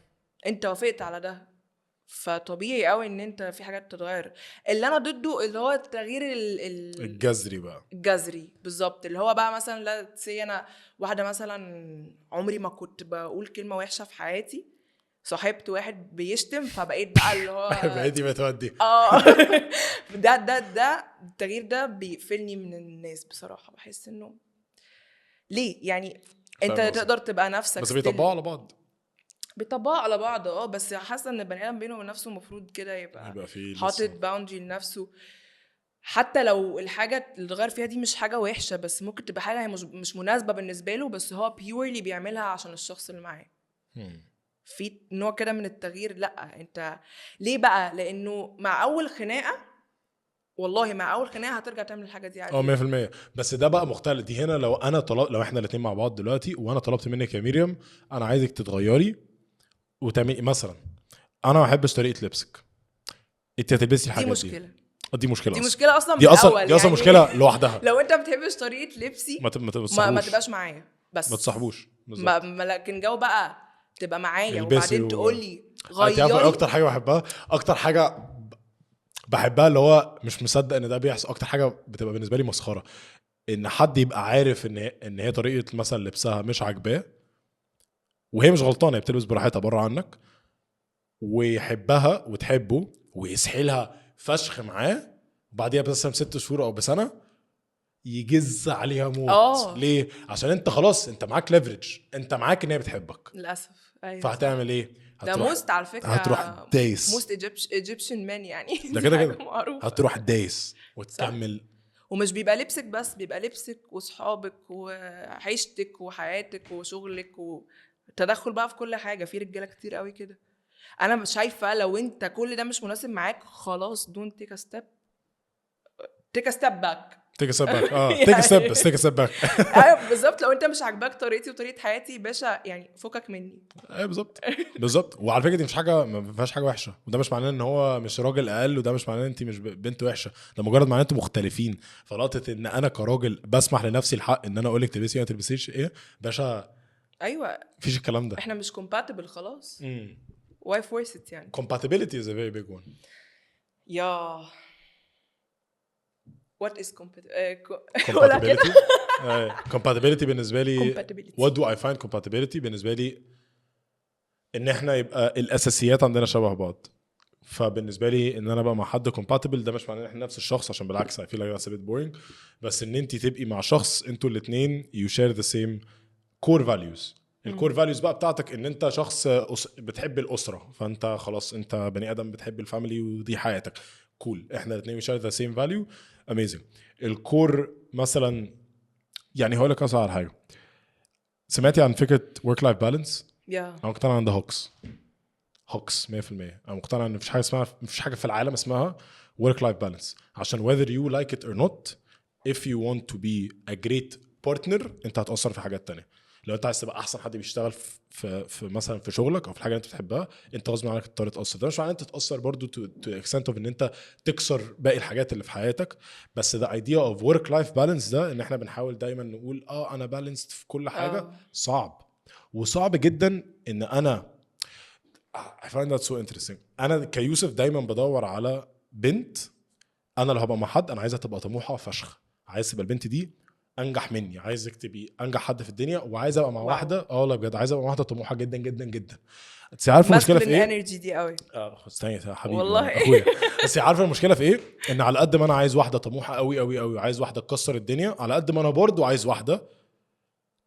انت وافقت على ده، فطبيعي قوي ان انت في حاجات تتغير. اللي انا ضده اللي هو التغيير الجذري بقى، الجذري بالظبط، اللي هو بقى مثلا لا سي انا واحده مثلا عمري ما كنت بقول كلمه وحشه في حياتي، صاحبت واحد بيشتم فبقيت بقى اللي هو بقيتي بتودي ده التغيير ده بيقفلني من الناس بصراحه. بحس انه ليه يعني انت تقدر تبقى نفسك بس بيطبقوا على بعض، بيطبقوا على بعض بس حاسه ان البني ادم بينه وبين نفسه المفروض كده يبقى حاطط باوندري لنفسه، حتى لو الحاجه اللي اتغير فيها دي مش حاجه وحشه، بس ممكن تبقى حاجه هي مش مناسبه بالنسبه له، بس هو بيورلي بيعملها عشان الشخص اللي معاه. في نوع كده من التغيير لا انت ليه بقى، لانه مع اول خناقه، والله مع اول خناقه هترجع تعمل الحاجه دي عادي 100%. بس ده بقى مختلف، دي هنا لو انا لو احنا الاثنين مع بعض دلوقتي وانا طلبت منك يا مريم انا عايزك تتغيري وتعملي مثلا انا ما بحبش طريقه لبسك، انت هتلبسي الحاجات دي مشكله دي مشكله دي اصلا. مشكله اصلا دي اصلا يعني دي اصلا مشكله لوحدها. لو انت ما بتحبش طريقه لبسي ما تبقاش معايا، بس ما تصاحبوش لكن جو بقى تبقى معايا وبعدين تقول لي غيري. اكتر حاجه بحبها، اكتر حاجه بحبها اللي هو مش مصدق ان ده بيحصل، اكتر حاجه بتبقى بالنسبه لي مسخره ان حد يبقى عارف ان هي طريقه مثلا لبسها مش عاجباه وهي مش غلطانه، هي بتلبس براحتها بره عنك، ويحبها وتحبه ويسحلها فشخ معاه، وبعديها مثلا 6 شهور او بسنه يجز عليها موت. ليه؟ عشان انت خلاص انت معاك ليفرج، انت معاك ان هي بتحبك للاسف. ايوه فهتعمل ايه؟ ده موست على فكره هتروح دايس، موست ايجيبشن مان يعني ده كده هتروح دايس وتكمل. ومش بيبقى لبسك بس، بيبقى لبسك وصحابك وعيشتك وحياتك وشغلك وتدخل بقى في كل حاجه. في رجاله كتير قوي كده. انا مش شايفه لو انت كل ده مش مناسب معاك خلاص don't take a step back تيك ستيب باك تيك ستيب باك. ايوه بالظبط. لو انت مش عاجباك طريقتي وطريقه حياتي باشا يعني فكك مني. ايوه بالظبط. وعلى فكره دي مش حاجه، ما فيهاش حاجه وحشه، وده مش معناه ان هو مش راجل اقل، وده مش معناه ان انت مش بنت وحشه، ده مجرد معناه انتوا مختلفين. فلقطه ان انا كراجل بسمح لنفسي الحق ان انا اقول لك تلبسي ما تلبسيش ايه باشا، ايوه مفيش الكلام ده. احنا مش compatible خلاص. why force it يعني. compatibility is a very big one. yeah what is compatibility compatibility بالنسبه لي what do I find compatibility بالنسبه لي ان احنا يبقى الاساسيات عندنا شبه بعض. فبالنسبه لي ان انا بقى مع حد compatible ده مش معناه ان احنا نفس الشخص، عشان بالعكس I feel like that's a bit boring، بس ان انت تبقي مع شخص انتوا الاثنين you share the same core values. الكور فاليوز بقى بتاعتك ان انت شخص بتحب الاسره، فانت خلاص انت بني ادم بتحب الفاميلي ودي حياتك كول. احنا الاثنين we share the same value amazing. الكور مثلا يعني هقول لك اصلا على حاجه، سمعتي عن فكره work life balance؟ انا مقتنع ان ده هوكس 100%. انا مقتنع ان مفيش حاجه في العالم اسمها work life balance، عشان whether you like it or not if you want to be a great partner انت هتأثر في حاجات تانية. لو انت عايز تبقى احسن حد بيشتغل في مثلا في شغلك او في الحاجه اللي انت بتحبها، انت غصب عنك تضطر تاثر. ده مش معناه انت تاثر برضو تو اكستنت اوف ان انت تكسر باقي الحاجات اللي في حياتك، بس the idea of work life balance ده ان احنا بنحاول دايما نقول انا بالانسد في كل حاجه. صعب وصعب جدا ان انا I find that so interesting. انا كيوسف دايما بدور على بنت انا لو هبقى مع حد انا عايزها تبقى طموحه فشخ، عايز تبقى البنت دي انجح مني، عايزك تبقي انجح حد في الدنيا، وعايز ابقى مع واحده والله بجد عايز ابقى مع واحده طموحه جدا جدا جدا. انت عارفه المشكله في ايه؟ الانرجي دي قوي. استني يا حبيبي والله اخويا. بس عارفه المشكله في ايه؟ ان على قد ما انا عايز واحده طموحه قوي قوي قوي، عايز واحده تكسر الدنيا، على قد ما انا برضو عايز واحده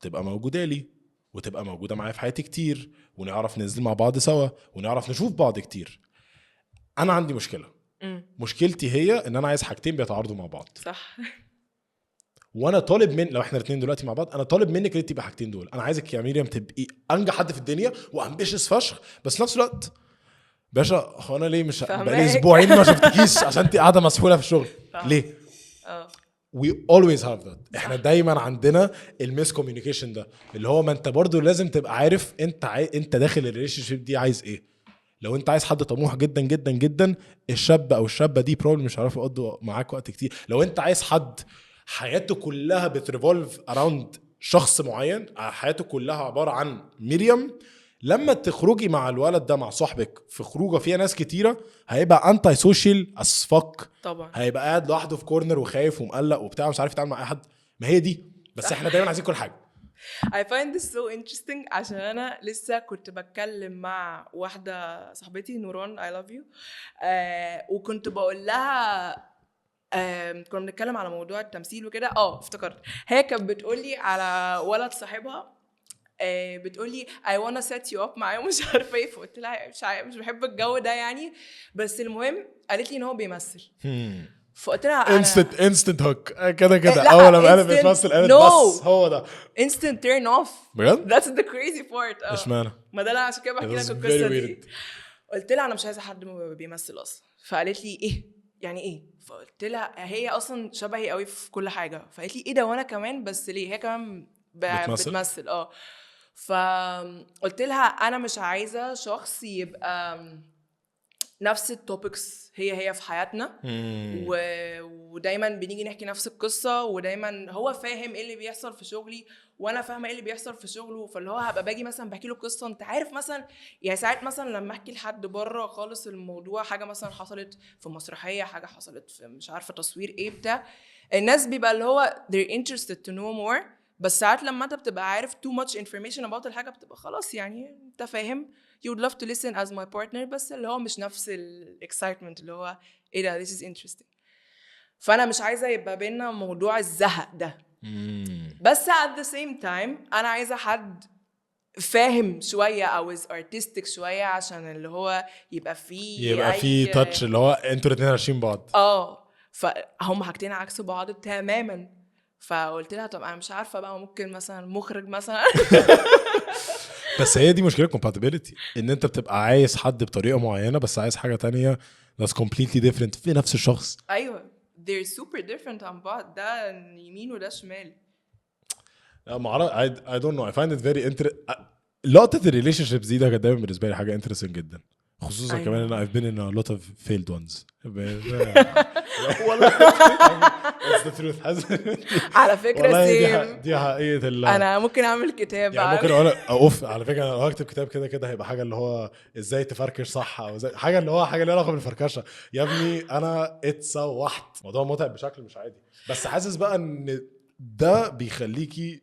تبقى موجوده لي وتبقى موجوده معايا في حياتي كتير، ونعرف ننزل مع بعض سوا ونعرف نشوف بعض كتير. انا عندي مشكله. مشكلتي هي ان انا عايز حاجتين بيتعارضوا مع بعض. صح. وانا طالب من، لو احنا الاثنين دلوقتي مع بعض، انا طالب منك ان تبقى حاجتين دول. انا عايزك يا مريم تبقي انجح حد في الدنيا وامبيشس فشخ، بس في نفس الوقت باشا هو انا ليه مش بقالي اسبوعين ما شفتكيش عشان انت قاعده مسحوله في الشغل ليه؟ we always have that. احنا دايما عندنا الميس كوميونيكيشن ده، اللي هو ما انت برضو لازم تبقى عارف انت داخل الريليشن شيب دي عايز ايه. لو انت عايز حد طموح جدا جدا جدا، الشاب او الشابه دي بروبلم مش هيعرفوا يقضوا معاك وقت كتير. لو انت عايز حد حياته كلها بتريفولف اراوند شخص معين، حياته كلها عباره عن مريم، لما تخرجي مع الولد ده مع صاحبك في خروجه فيها ناس كتيره، هيبقى انتي سوشيال اس فك طبعا، هيبقى قاعد لوحده في كورنر وخايف ومقلق وبتاع مش عارف يتعامل مع اي حد. ما هي دي بس احنا دايما عايزين كل حاجه. I find this so interesting عشان أنا لسه كنت بتكلم مع واحدة صاحبتي نوران I love you وكنت بقول لها كنا بنتكلم على موضوع التمثيل وكده. افتكرت هي كانت بتقولي على ولد صاحبها بتقولي I wanna set you up معايا ومش عارفه ايه. فقلت لها مش بحب الجو ده يعني، بس المهم قالت لي ان هو بيمثل. فقلت لها انستنت هوك كده اول ما قالت بتمثل قالت بس هو ده instant turn off بجد. that's the crazy part. اشمعنى؟ ما ده انا عشان كده بحكي لك القصه دي. قلت لها انا مش عايزه حد بيمثل اصلا. فقالت لي ايه يعني ايه؟ فقلت لها هي اصلا شبهي قوي في كل حاجه. فقالت لي ايه ده وانا كمان، بس ليه هي كمان بتمثل فقلت لها انا مش عايزه شخص يبقى نفس التوبكس هي في حياتنا ودايما بنيجي نحكي نفس القصه، ودايما هو فاهم ايه اللي بيحصل في شغلي وانا فاهمه ايه اللي بيحصل في شغله. فاللي هو هبقى باجي مثلا بحكي له قصه، انت عارف مثلا يعني ساعات مثلا لما احكي لحد بره خالص الموضوع، حاجه مثلا حصلت في مسرحيه، حاجه حصلت في مش عارفه تصوير ايه بتاع، الناس بيبقى اللي هو they're interested to know more. بس ساعات لما انت بتبقى عارف too much information about الحاجه بتبقى خلاص يعني انت فاهم you would love to listen as my partner، بس اللي هو مش نفس excitement اللي هو ايه ده this is interesting. فانا مش عايزه يبقى بينا موضوع الزهق ده. بس at the same time انا عايزه حد فاهم شويه او is artistic شويه، عشان اللي هو يبقى فيه تاتش اللي هو انتوا الاثنين عايشين بعض. فهم حاجتين عكس بعض تماما. فقلت لها طب انا مش عارفه بقى ممكن مثلا مخرج مثلا بس هي دي مشكله compatibility، ان انت بتبقى عايز حد بطريقه معينه بس عايز حاجه تانية that's completely different في نفس الشخص. ايوه they're super different عن بعض، ده يمين وده شمال. لا ما اعرف I don't know I find it very interesting. لقطه الريليشن شيبس دي ده كانت دايما بالنسبه لي حاجه interesting جدا، خصوصا كمان ان I've been in a lot of failed ones. والله that's the truth. على فكرة دي حقيقة انا ممكن اعمل كتاب يعني ممكن اقول على فكرة انا لو هكتب كتاب كده هيبقى حاجة اللي هو ازاي تفركش صح، او ازاي حاجة اللي هو حاجة ليها علاقة بالفركشة. يا ابني انا اتسوحت، موضوع متعب بشكل مش عادي. بس حاسس بقى ان ده بيخليكي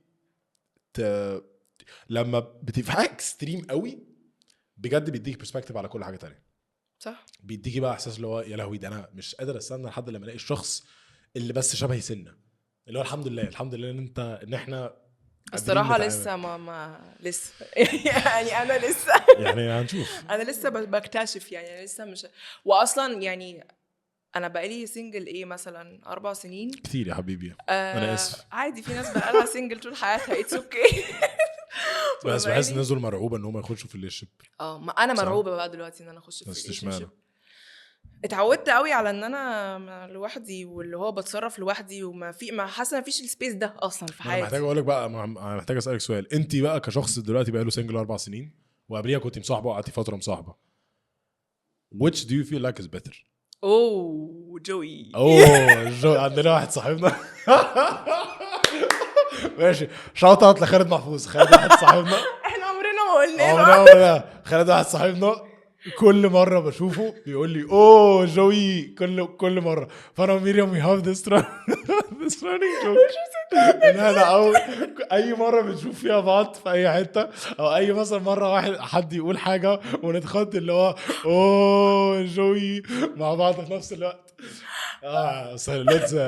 لما بتبقى حاجة اكستريم قوي بجد بيديك برسبكتيف على كل حاجة تانية. صح، بيديكي بقى احساس اللي هو يا لهوي ده انا مش قادر استنى لحد لما الاقي الشخص اللي بس شبهي سنه، اللي هو الحمد لله ان احنا الصراحه لسه ما لسه يعني انا لسه يعني هنشوف. انا لسه بكتشف يعني لسه مش، واصلا يعني انا بقالي سنجل ايه مثلا 4 سنين كتير يا حبيبي. انا اسف عادي، في ناس بقالها سنجل طول حياتها اتس اوكي بس بحس الناس دول مرعوبه ان هم يخشوا في الريليشن. ما انا مرعوبه بقى دلوقتي ان انا اخش في الريليشن. اتعودت قوي على ان انا لوحدي واللي هو بتصرف لوحدي وما في ما حاسه ما فيش السبيس ده اصلا في حياتي. انا محتاج اقول لك بقى، انا محتاج اسالك سؤال. انت بقى كشخص دلوقتي بقى له سنجل 4 سنين وقبليها كنت مصاحبه وقعدتي فتره مصاحبه، which do you feel like is better؟ جوي عندنا واحد صاحبنا ماشي شاطر اوت لخالد محفوظ. خالد واحد صاحبنا احنا عمرنا ما قلنا خالد واحد صاحبنا كل مره بشوفه بيقول لي اوه جوي كل مره. فانا وميريام we have this running joke ان احنا اي مره بنشوف فيها بعض في اي حته او اي مثلا مره حد يقول حاجه ونتخض اللي هو اوه جوي مع بعض في نفس الوقت. لودز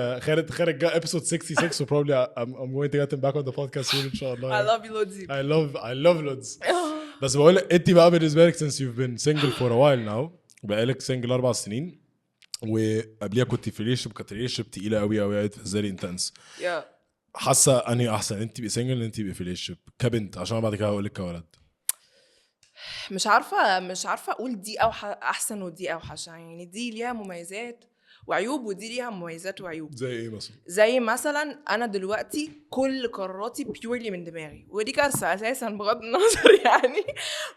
خارج episode 66 so probably I'm going to get him back on the podcast soon ان شاء الله. I love you Lodzi. I love Lodz. بس بقول لك انت بقى بالنسبه لك since you've been single for a while now بقالك single 4 سنين وقبليها كنت في ريليشن كانت ريليشن تقيله قوي very intense. حاسه اني احسن انت تبقي سنجل انت تبقي في ريليشن كبنت عشان بعد كده هقول لك كولد؟ مش عارفه اقول دي احسن ودي اوحش. يعني دي ليها مميزات وعيوب ودي ليها مميزات وعيوب. زي ايه مثلا؟ زي مثلا انا دلوقتي كل قراراتي بيورلي من دماغي ودي كارثه اساسا بغض النظر يعني.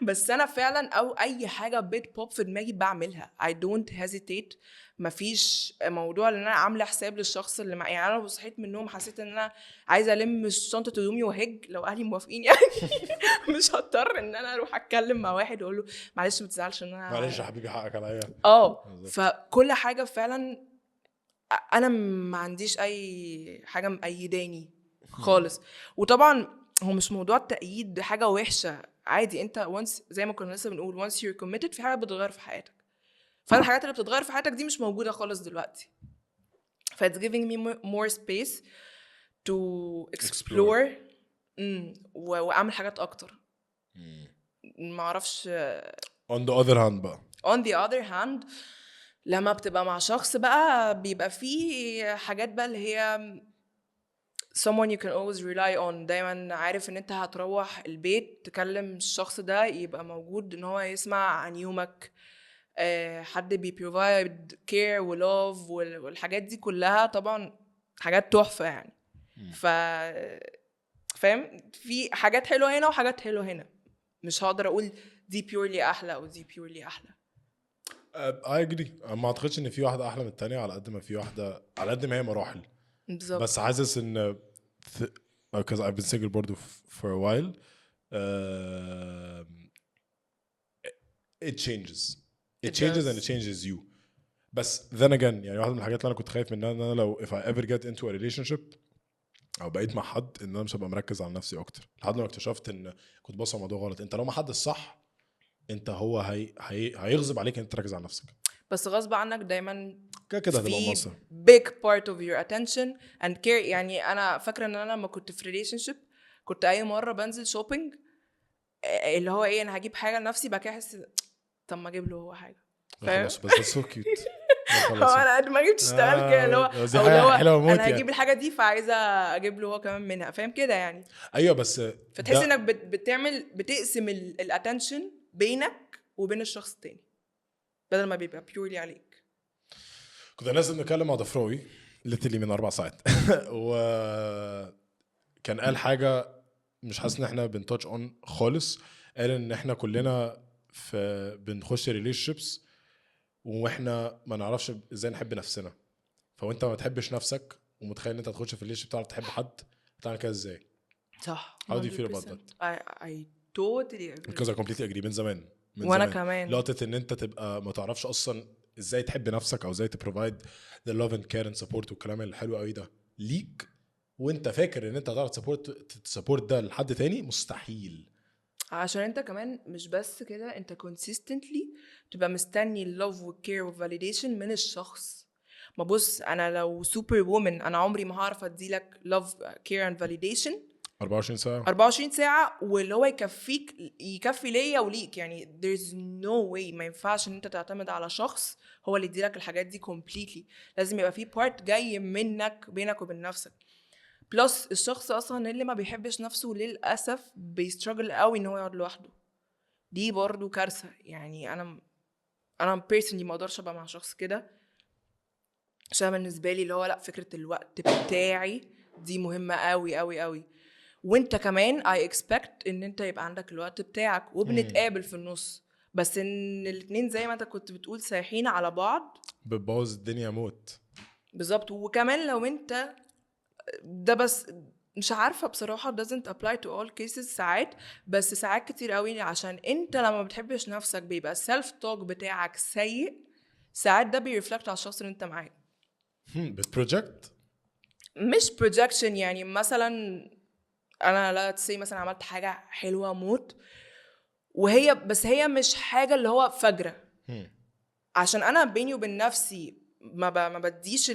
بس انا فعلا او اي حاجه بيت بوب في دماغي بعملها. I don't hesitate. مفيش موضوع ان انا عامله حساب للشخص اللي معايا. يعني انا لو صحيت من النوم حسيت ان انا عايزه الم شنطه هدومي وهج لو اهلي موافقين يعني مش هضطر ان انا اروح اتكلم مع واحد واقول له معلش ما تزعلش ان انا معلش يا حبيبي حقك عليا. فكل حاجه فعلا انا ما عنديش اي حاجه مأيداني خالص. وطبعا هو مش موضوع التأييد دي حاجه وحشه عادي. انت once زي ما كنا لسه بنقول once you're committed في حاجه بتتغير في حياتك. فالحاجات اللي بتتغير في حياتك دي مش موجوده خالص دلوقتي. It's giving me more space to explore واعمل حاجات اكتر. ما اعرفش. on the other hand بقى on the other hand لما بتبقى مع شخص بقى بيبقى فيه حاجات بقى اللي هي someone you can always rely on. دايما عارف ان انت هتروح البيت تكلم الشخص ده يبقى موجود ان هو يسمع عن يومك. حد بيبروفايد كير ولوف والحاجات دي كلها طبعا حاجات تحفة يعني. فاهم في حاجات حلوة هنا وحاجات حلوة هنا. مش هقدر اقول دي بيورلي احلى او دي بيورلي احلى. I agree. ما اعتقدش ان في واحدة احلى من التانية على قد ما في واحدة على قد ما هي مراحل بالزبط. بس حاسس ان because I've been single برضو for a while it changes and it changes you. بس then again يعني واحدة من الحاجات اللي انا كنت خايف منها ان انا لو if I ever get into a relationship او بقيت مع حد ان انا مش هبقى مركز على نفسي اكتر لحد ما اكتشفت ان كنت بص على الموضوع غلط. انت لو ما حد الصح انت هو هيغصب عليك انت تركز على نفسك. بس غصب عنك دايما كده هتبقى مصر big part of your attention and care. يعني انا فاكره ان انا لما كنت في relationship كنت اي مره بنزل شوبينج اللي هو ايه انا هجيب حاجه لنفسي بقى احس طب ما اجيب له هو حاجه. خلاص بس سو كيوت. هو انا دماغي بتشتغل كده اللي هو انا هجيب الحاجه دي فعايزه اجيب له هو كمان منها. فاهم كده يعني؟ ايوه بس فتحس انك بتقسم الاتنشن بينك وبين الشخص التاني بدل ما بيبقى بيورلي عليك. كنت لازم نتكلم مع ضفراوي لتلي من 4 ساعات وكان قال حاجه مش حاسس ان احنا بنتاتش اون خالص. قال ان احنا كلنا بنخش ريليشنشيبس واحنا ما نعرفش ازاي نحب نفسنا. فوانت ما تحبش نفسك ومتخيل ان انت تخش في ريليشنشيب تعرف تحب حد تعمل كده ازاي؟ صح. How do you feel about that? I totally agree. Because I completely agree من زمان وانا كمان لقطة ان انت تبقى ما تعرفش اصلا ازاي تحب نفسك او ازاي تبروفايد the love and care and support والكلام الحلو قوي ده ليك وانت فاكر ان انت هتعرف تسبورت ده لحد تاني. مستحيل. عشان انت كمان مش بس كده انت consistently تبقى مستني اللوف والكير والفاليديشن من الشخص. ما بص انا لو سوبر وومن انا عمري ما هعرف اديلك لوف كير اند فاليديشن 24 ساعة واللي هو يكفي ليا وليك. يعني there's no way ما ينفعش ان انت تعتمد على شخص هو اللي يديلك الحاجات دي completely. لازم يبقى في بارت جاي منك بينك وبين نفسك. بلس الشخص اصلا اللي ما بيحبش نفسه للاسف بيستراجل قوي ان هو يقعد لوحده. دي برضو كارثه. يعني انا personally ما اقدرش ابقى مع شخص كده عشان بالنسبه لي اللي هو لا فكره الوقت بتاعي دي مهمه قوي قوي قوي. وانت كمان I expect ان انت يبقى عندك الوقت بتاعك وبنتقابل في النص. بس ان الاثنين زي ما انت كنت بتقول سايحين على بعض بتبوظ الدنيا موت. بالظبط. وكمان لو انت ده بس مش عارفة بصراحة doesn't apply to all cases ساعات، بس ساعات كتير قوي عشان انت لما بتحبش نفسك بيبقى السلف توك بتاعك سيء، ساعات ده بيرفلكت على الشخص اللي انت معاه. بتبروجكت مش projection، يعني مثلا انا لا تسي مثلا عملت حاجة حلوة موت وهي بس هي مش حاجة اللي هو فجرة، عشان انا بيني وبين نفسي ما بديش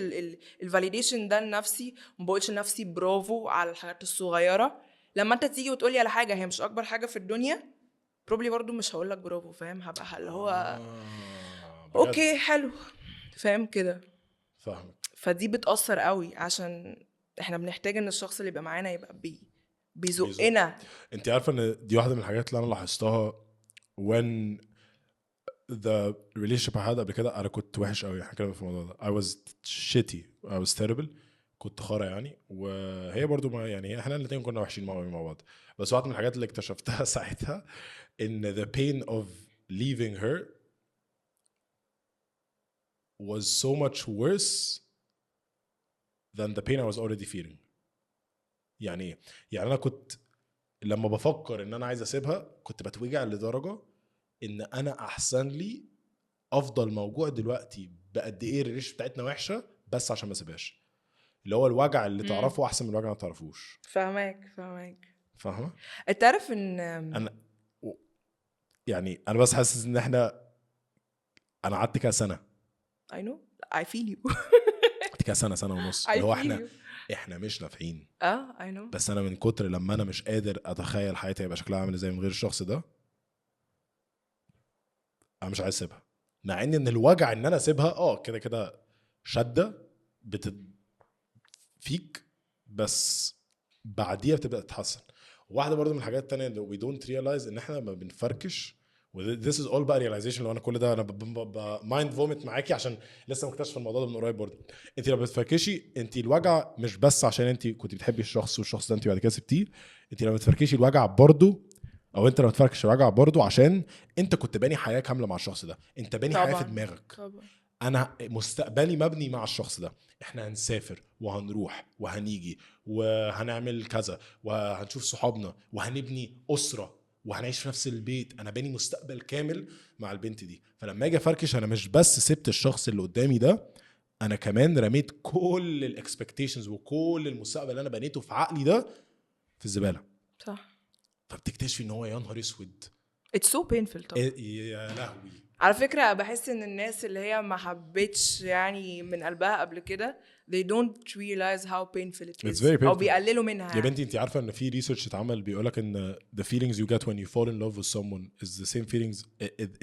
الفاليديشن ده لنفسي، ما بقولش لنفسي برافو على الحاجات الصغيره. لما انت تيجي وتقولي على حاجه هي مش اكبر حاجه في الدنيا بروبلي برضو مش هقول لك برافو، فاهم؟ هبقى اللي هو اوكي حلو، فاهم كده؟ فاهم. فدي بتأثر قوي عشان احنا بنحتاج ان الشخص اللي يبقى معانا يبقى بيزقنا. انت عارفه ان دي واحده من الحاجات اللي انا لاحظتها when the relationship I had قبل كده. انا كنت وحش قوي، احنا كده في الموضوع ده I was shitty I was terrible، كنت خارع يعني. وهي برضو ما يعني احنا الاثنين كنا وحشين مع بعض. بس واحده من الحاجات اللي اكتشفتها ساعتها ان the pain of leaving her was so much worse than the pain I was already feeling. يعني ايه؟ يعني انا كنت لما بفكر ان انا عايز اسيبها كنت بتوجع لدرجه ان انا احسن لي افضل موجوع دلوقتي بقد ايه الريش بتاعتنا وحشه بس عشان ما اسيبهاش. اللي هو الوجع اللي تعرفه احسن من الوجع اللي ما تعرفوش. فاهمه. فاهمه. انت عارف ان انا يعني انا بس حاسس ان انا قعدت كده سنه. I know I feel you. قعدت كده سنه ونص اللي هو احنا مش نافعين. I know. بس انا من كتر لما انا مش قادر اتخيل حياتي هيبقى شكلها عامل ازاي من غير الشخص ده انا مش عايز اسيبها. مع ان الوجع ان انا اسيبها كده شده فيك، بس بعديها بتبدا تتحسن. واحده برضو من الحاجات التانية اللي we don't realize ان احنا ما بنفركش. this is all بقى realization. لو انا كل ده انا mind vomit معاكي عشان لسه مكتشف الموضوع ده من قريب برضو. انت لما بتفركشي انت الوجع مش بس عشان انت كنت بتحبي الشخص والشخص ده انت بعد كده سبتيه. انت لما بتفركشي الوجع برضو، او انت لما تفركش الوجع برضو عشان انت كنت باني حياه كامله مع الشخص ده. انت باني حياه في دماغك. طبعا. انا مستقبلي مبني مع الشخص ده. احنا هنسافر وهنروح وهنيجي وهنعمل كذا وهنشوف صحابنا وهنبني أسرة وهنعيش في نفس البيت. انا باني مستقبل كامل مع البنت دي. فلما اجي افركش انا مش بس سبت الشخص اللي قدامي ده، انا كمان رميت كل الاكسبكتيشنز وكل المستقبل اللي انا بنيته في عقلي ده في الزبالة. صح. فبتكتشفي ان هو يا نهار اسود it's so painful طبعا. يا لهوي. على فكرة بحس ان الناس اللي هي ما حبتش يعني من قلبها قبل كده they don't realize how painful it is. او بيقللوا منها. يا بنتي انت عارفة ان في ريسيرش اتعمل بيقولك ان the feelings you get when you fall in love with someone is the same feelings,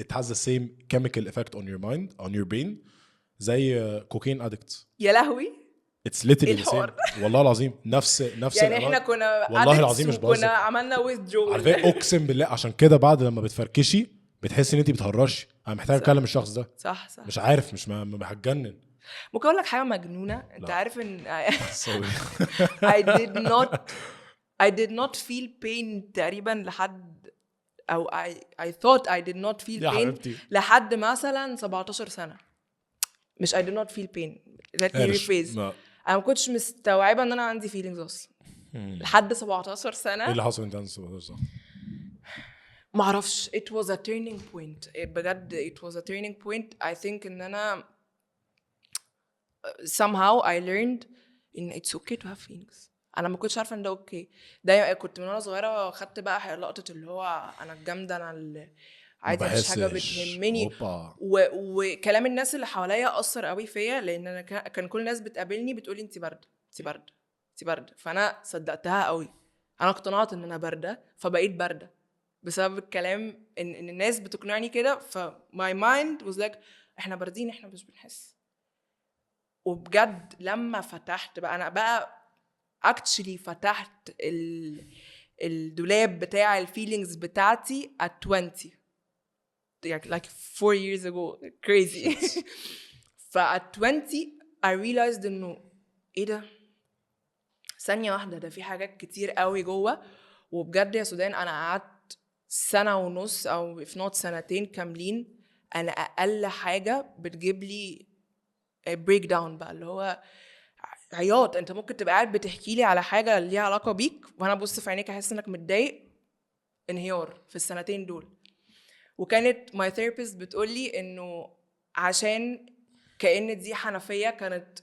it has the same chemical effect on your mind on your brain زي cocaine addicts. يا لهوي. It's literally the same. والله العظيم نفس يعني احنا كنا والله العظيم مش بهزر. كنا عملنا withdrawal. عارفة اقسم بالله عشان كده بعد لما بتفركشي بتحسي ان انت بتهرشي. انا محتاج اكلم الشخص ده. صح. مش عارف مش ما هتجنن. ممكن اقول لك حاجه مجنونه. انت عارف ان I did not feel pain تقريبا لحد او I thought I did not feel pain لحد مثلا 17 سنه. مش I did not feel pain. let me rephrase. انا ما كنتش مستوعبه ان انا عندي feelings اصلا لحد 17 سنه. ايه اللي حصل انت عندك 17 سنه؟ ما اعرفش. it was a turning point. بجد it was a turning point. I think ان انا somehow I learned in it's okay to have feelings. انا ما كنتش عارفه ان ده اوكي. دايما كنت من وانا صغيره خدت بقى لقطه اللي هو انا الجامده، انا اللي عايزه مفيش حاجه بتهمني. وكلام الناس اللي حواليا اثر قوي فيا، لان انا كان كل الناس بتقابلني بتقولي انت برد. فانا صدقتها قوي. انا اقتنعت ان انا بارده فبقيت بارده بسبب الكلام ان الناس بتقنعني كده. ف my mind was like احنا باردين، احنا مش بنحس. وبجد لما فتحت بقى انا بقى actually فتحت الدولاب بتاع الفيلينجز بتاعتي at 20 like 4 years ago. crazy. ف at 20 I realized انه ايه ده، ثانيه واحده، ده في حاجات كتير قوي جوه. وبجد يا سودان انا قعدت سنه ونص او if not سنتين كاملين انا اقل حاجه بتجيب لي بريك داون بقى، اللي هو عياط. انت ممكن تبقى قاعد بتحكي لي على حاجه ليها علاقه بيك وانا ابص في عينيك احس انك متضايق. انهيار في السنتين دول. وكانت my therapist بتقول لي انه عشان كأن دي حنفيه كانت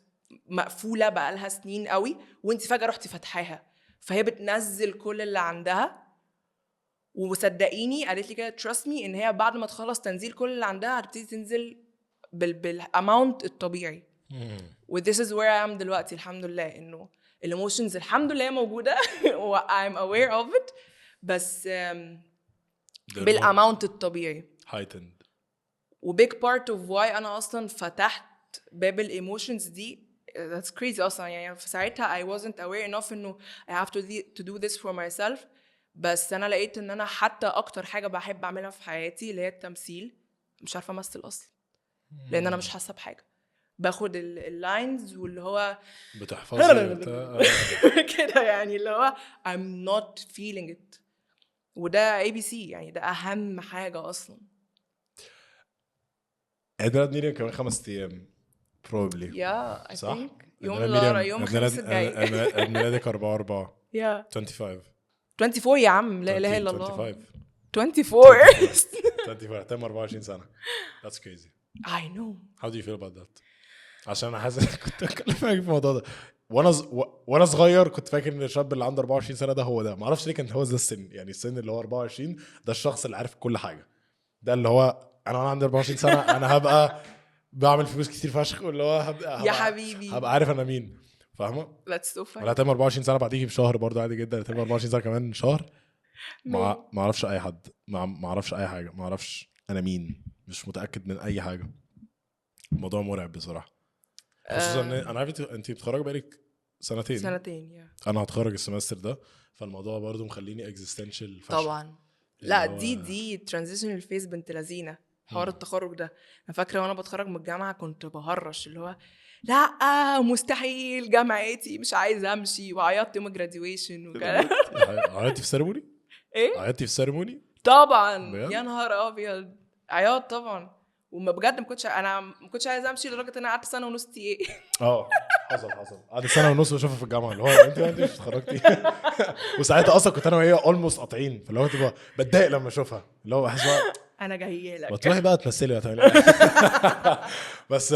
مقفوله بقالها سنين قوي وانت فجاه رحتي فتحاها فهي بتنزل كل اللي عندها. وصدقيني قالت لي كده trust me ان هي بعد ما تخلص تنزيل كل اللي عندها هتبتدي تنزل بالاماونت الطبيعي. و this is where I am دلوقتي الحمد لله انه الايموشنز الحمد لله موجوده و I'm aware of it بس بالاماونت الطبيعي heightened. و big part of why انا اصلا فتحت باب الايموشنز دي that's crazy اصلا يعني في ساعتها I wasn't aware enough انه I have to do this for myself. بس انا لقيت ان انا حتى اكتر حاجه بحب اعملها في حياتي اللي هي التمثيل مش عارفه امثل اصلا لان انا مش حاسه بحاجه. باخد اللاينز واللي هو بتحفظي كده يعني اللي هو I'm not feeling it. وده ABC يعني ده اهم حاجه اصلا. عيد ميلاد ميريام كمان 5 ايام probably. Yeah I صح؟ think يوم لارا ميريام يوم الخميس الجاي. عيد ميلادك 4/4 Yeah 25 24 يا عم لا اله الا الله 25 24 24 تم 24 سنة. That's crazy. I know. How do you feel about that? عشان انا حاسس كنت اتكلم معاك في الموضوع ده وانا صغير كنت فاكر ان الشاب اللي عنده 24 سنة ده هو ده. ما اعرفش ليه كان هو ده السن يعني السن اللي هو 24 ده الشخص اللي عارف كل حاجة. ده اللي هو انا عندي 24 سنة انا هبقى بعمل فلوس كتير فشخ واللي هو هبقى يا حبيبي هبقى عارف انا مين فاهمة. That's so funny. ولا تم 24 سنة بعديكي بشهر برضه عادي جدا. تم 24 سنة كمان شهر ما اعرفش اي حد ما اعرفش اي حاجة ما اعرفش انا مين مش متأكد من اي حاجة. الموضوع مرعب بصراحة خصوصا انا عارف انت بتخرجي بقالك سنتين انا هتخرج السمستر ده فالموضوع برضو مخليني اكزيستنشال طبعا. لا دي ترانزيشنال فيز بنت لذينه حوار التخرج ده. انا فاكره وانا بتخرج من الجامعه كنت بهرش اللي هو لا مستحيل جامعتي مش عايزه امشي وعيطت يوم الجراديويشن وكده. عيطتي في سيرموني؟ ايه عيطتي في سيرموني طبعا بجد؟ يا نهار ابيض عياط طبعا. وما بجد ما كنتش عايزه امشي لدرجه ان انا قعدت سنه ونص ايه. حصل قعدت سنه ونص بشوفها في الجامعه اللي هو انت مش اتخرجتي. وساعتها اصلا كنت انا وهي اولموست قاطعين فاللي هو تبقى بتضايق لما اشوفها اللي هو احس انا جايه لك بتروحي بقى تمثلي وتعملي بس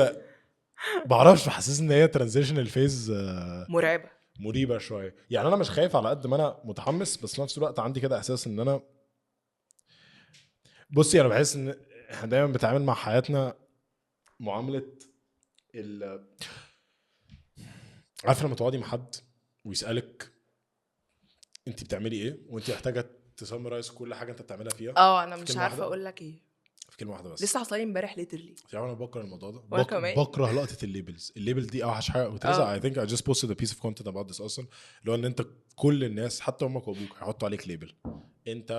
بعرفش بحسس ان هي ترانزيشنال فيز مريبه شويه. يعني انا مش خايف على قد ما انا متحمس بس في نفس الوقت عندي كده احساس ان انا بصي انا بحس ان احنا دايما بنتعامل مع حياتنا معامله عارفه لما تقعدي مع حد ويسالك انت بتعملي ايه وانت محتاجه تسمرايز كل حاجه انت بتعملها فيها. انا مش عارفه اقول لك ايه في كلمه واحده بس. لسه حصلي امبارح ليترلي. يعني انا بكره الموضوع ده بكره لقطه الليبل دي اوحش حاجه بترزع. I think I just posted a piece of content about this اصلا اللي هو ان انت كل الناس حتى امك وابوك هيحطوا عليك ليبل. انت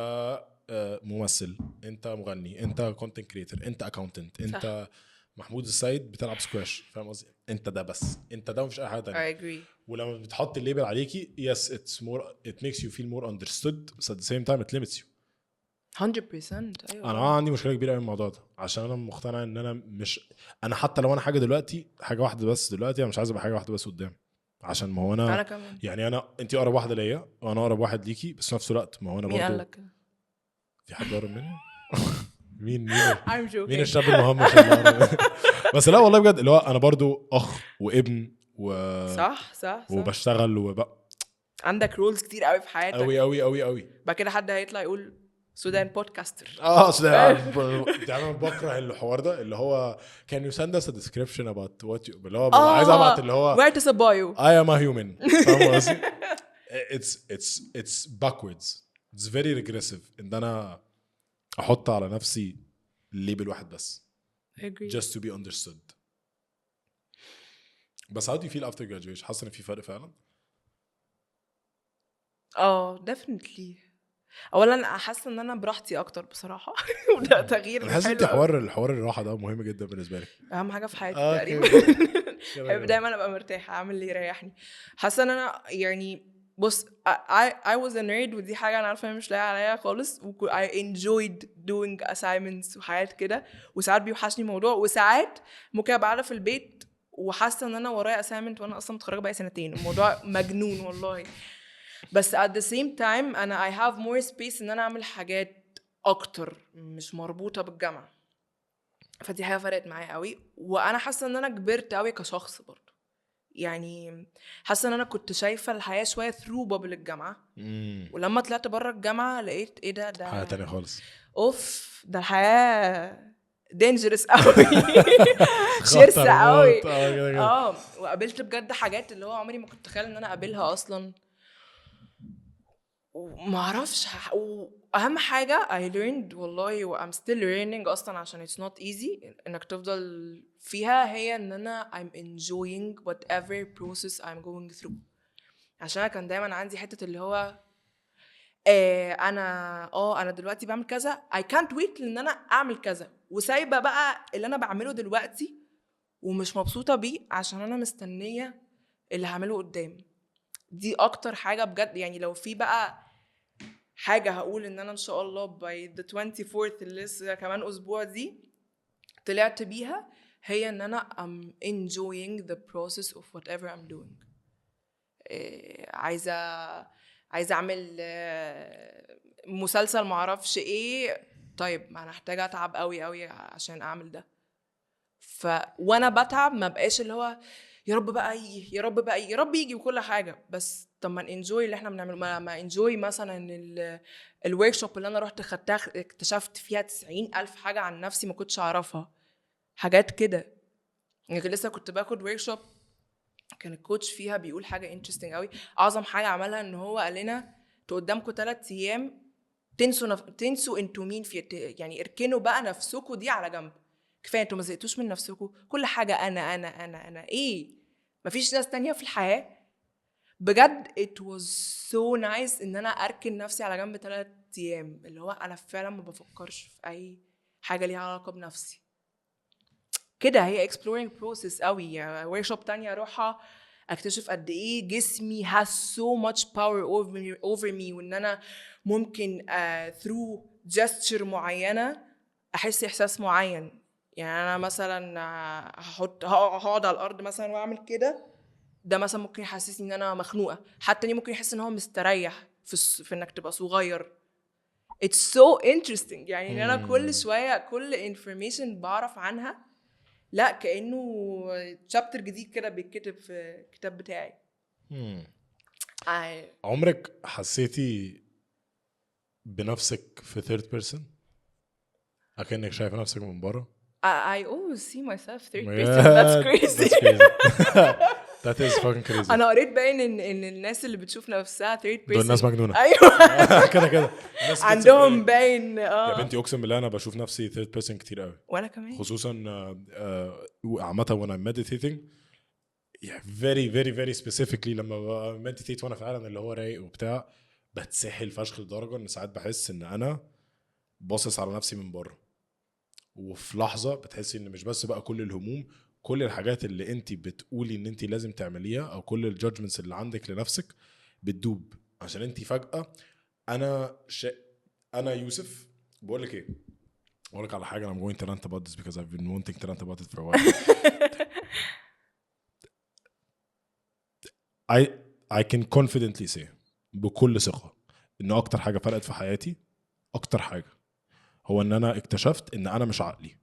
ممثل انت مغني انت كونتنت كريتور انت اكاونتنت انت محمود السيد بتلعب سكواش فاهم قصدي. انت ده بس انت ده مفيش اي حاجه تانية. I agree. ولما بتحط الليبل عليكي yes it makes you feel more understood but at the same time it limits you 100%. ايوه انا عندي مشكله كبيره قوي في الموضوع ده عشان انا مقتنع ان انا مش انا حتى لو انا حاجه دلوقتي حاجه واحده بس دلوقتي انا مش عايز ابقى حاجه واحده بس قدام عشان ما هو انا كمان. يعني انت اقرب واحده ليا وانا اقرب واحد ليكي بس في نفس الوقت ما هو انا برضه مين قال لك في حد اقرب مني؟ مين الشاب المهم بس لا والله بجد اللي هو انا برضو اخ وابن صح وبشتغل عندك رولز كتير قوي في حياتك قوي بعد كده حد هيطلع يقول سودان بودكاستر. سودان انا بكره الحوار ده اللي هو can you send us a description about what you اللي هو عايز ابعت اللي هو where to bio I am a human فاهم قصدي. it's backwards it's very regressive ان انا احط على نفسي ليبل واحد بس just to be understood. بس how do you feel after graduation؟ حاسه ان في فرق فعلا؟ definitely. اولا حاسه ان انا براحتي اكتر بصراحه وده تغيير. انا حاسه ان حوار الراحه ده مهم جدا بالنسبه لك. اهم حاجه في حياتي تقريبا. بحب دايما ابقى مرتاحه اعمل اللي يريحني. حاسه ان انا يعني بص I was a nerd ودي حاجه انا عارفه مش لاقيه عليا خالص. I enjoyed doing assignments وحاجات كده وساعات بيوحشني موضوع وساعات ممكن ابقى قاعده في البيت وحاسه ان انا ورايا assignment وانا اصلا متخرجه بقى سنتين. الموضوع مجنون والله. بس at the same time انا I have more space ان انا اعمل حاجات اكتر مش مربوطه بالجامعه. فدي حاجه فرقت معايا قوي. وانا حاسه ان انا كبرت قوي كشخص برضه. يعني حاسه ان انا كنت شايفه الحياه شويه through بابل الجامعه. ولما طلعت بره الجامعه لقيت ايه ده حاجه تانية خالص. اوف ده الحياه dangerous قوي. شرسه قوي. وقابلت بجد حاجات اللي هو عمري ما كنت اتخيل ان انا اقابلها اصلا. وما اعرفش. واهم حاجه I learned والله و I'm still learning اصلا عشان it's not easy انك تفضل فيها هي ان انا I'm enjoying whatever process I'm going through. عشان كان دايما عندي حته اللي هو انا دلوقتي بعمل كذا I can't wait ان انا اعمل كذا وسايبه بقى اللي انا بعمله دلوقتي ومش مبسوطه بيه عشان انا مستنيه اللي هعمله قدام. دي اكتر حاجه بجد. يعني لو في بقى حاجه هقول ان انا ان شاء الله by the 24th اللي لسه كمان اسبوع دي طلعت بيها هي ان انا I'm enjoying the process of whatever I'm doing. عايزه اعمل مسلسل معرفش ايه. طيب ما انا محتاجه اتعب قوي قوي عشان اعمل ده. وانا بتعب ما بقاش اللي هو يا رب بقى يجي يا رب بقى يجي يا رب يجي وكل حاجه. بس طب ما انجوي اللي احنا بنعمله. ما انجوي مثلا الورك شوب اللي انا رحت خدتها اكتشفت فيها 90,000 حاجه عن نفسي ما كنتش اعرفها. حاجات كده. يعني لسه كنت باخد ورك شوب كان الكوتش فيها بيقول حاجه انترستينج قوي. اعظم حاجه عملها ان هو قال لنا انتوا قدامكم 3 ايام تنسوا انتوا مين في يعني اركنوا بقى نفسكم دي على جنب. كفايه انتوا ما زهقتوش من نفسكم. كل حاجه انا ايه. مفيش ناس تانية في الحياه. بجد it was so nice ان انا اركن نفسي على جنب 3 ايام اللي هو انا فعلا ما بفكرش في اي حاجه ليها علاقه بنفسي كده. هي exploring process قوي. يعني workshop تانية اروحها اكتشف قد ايه جسمي has so much power over me وان انا ممكن through gesture معينة احس احساس معين. يعني انا مثلا هقعد على الارض مثلا واعمل كده. ده مثلا ممكن يحسسني ان انا مخنوقة. حتى اني ممكن يحس ان هو مستريح في انك تبقى صغير. it's so interesting. يعني ان انا كل شوية كل information بعرف عنها لا كأنه شابتر جديد كده بيتكتب في الكتاب بتاعي. عمرك حسيتي بنفسك في third person أكنك شايفة نفسك من بره؟ I always see myself third person. That's crazy. That's crazy. That is fucking crazy. أنا قريت باين إن الناس اللي بتشوف نفسها third person دول ناس مجنونة. أيوة. كده عندهم باين يا بنتي أقسم بالله أنا بشوف نفسي third person كتير قوي. وأنا كمان. خصوصا عامة when I'm meditating very specifically لما meditate وأنا فعلا اللي هو رايق وبتاع بتسحل فشخ لدرجة إن ساعات بحس إن أنا باصص على نفسي من بره. وفي لحظة بتحسي إن مش بس بقى كل الهموم كل الحاجات اللي انت بتقولي ان انت لازم تعمليها او كل الجادجمنتس اللي عندك لنفسك بتدوب عشان انت فجأة انا يوسف بقول لك ايه بقول لك على حاجة I'm going to rant about this because I've been wanting to rant about it for a while. I can confidently say بكل ثقة ان اكتر حاجة فرقت في حياتي اكتر حاجة هو ان انا اكتشفت ان انا مش عقلي.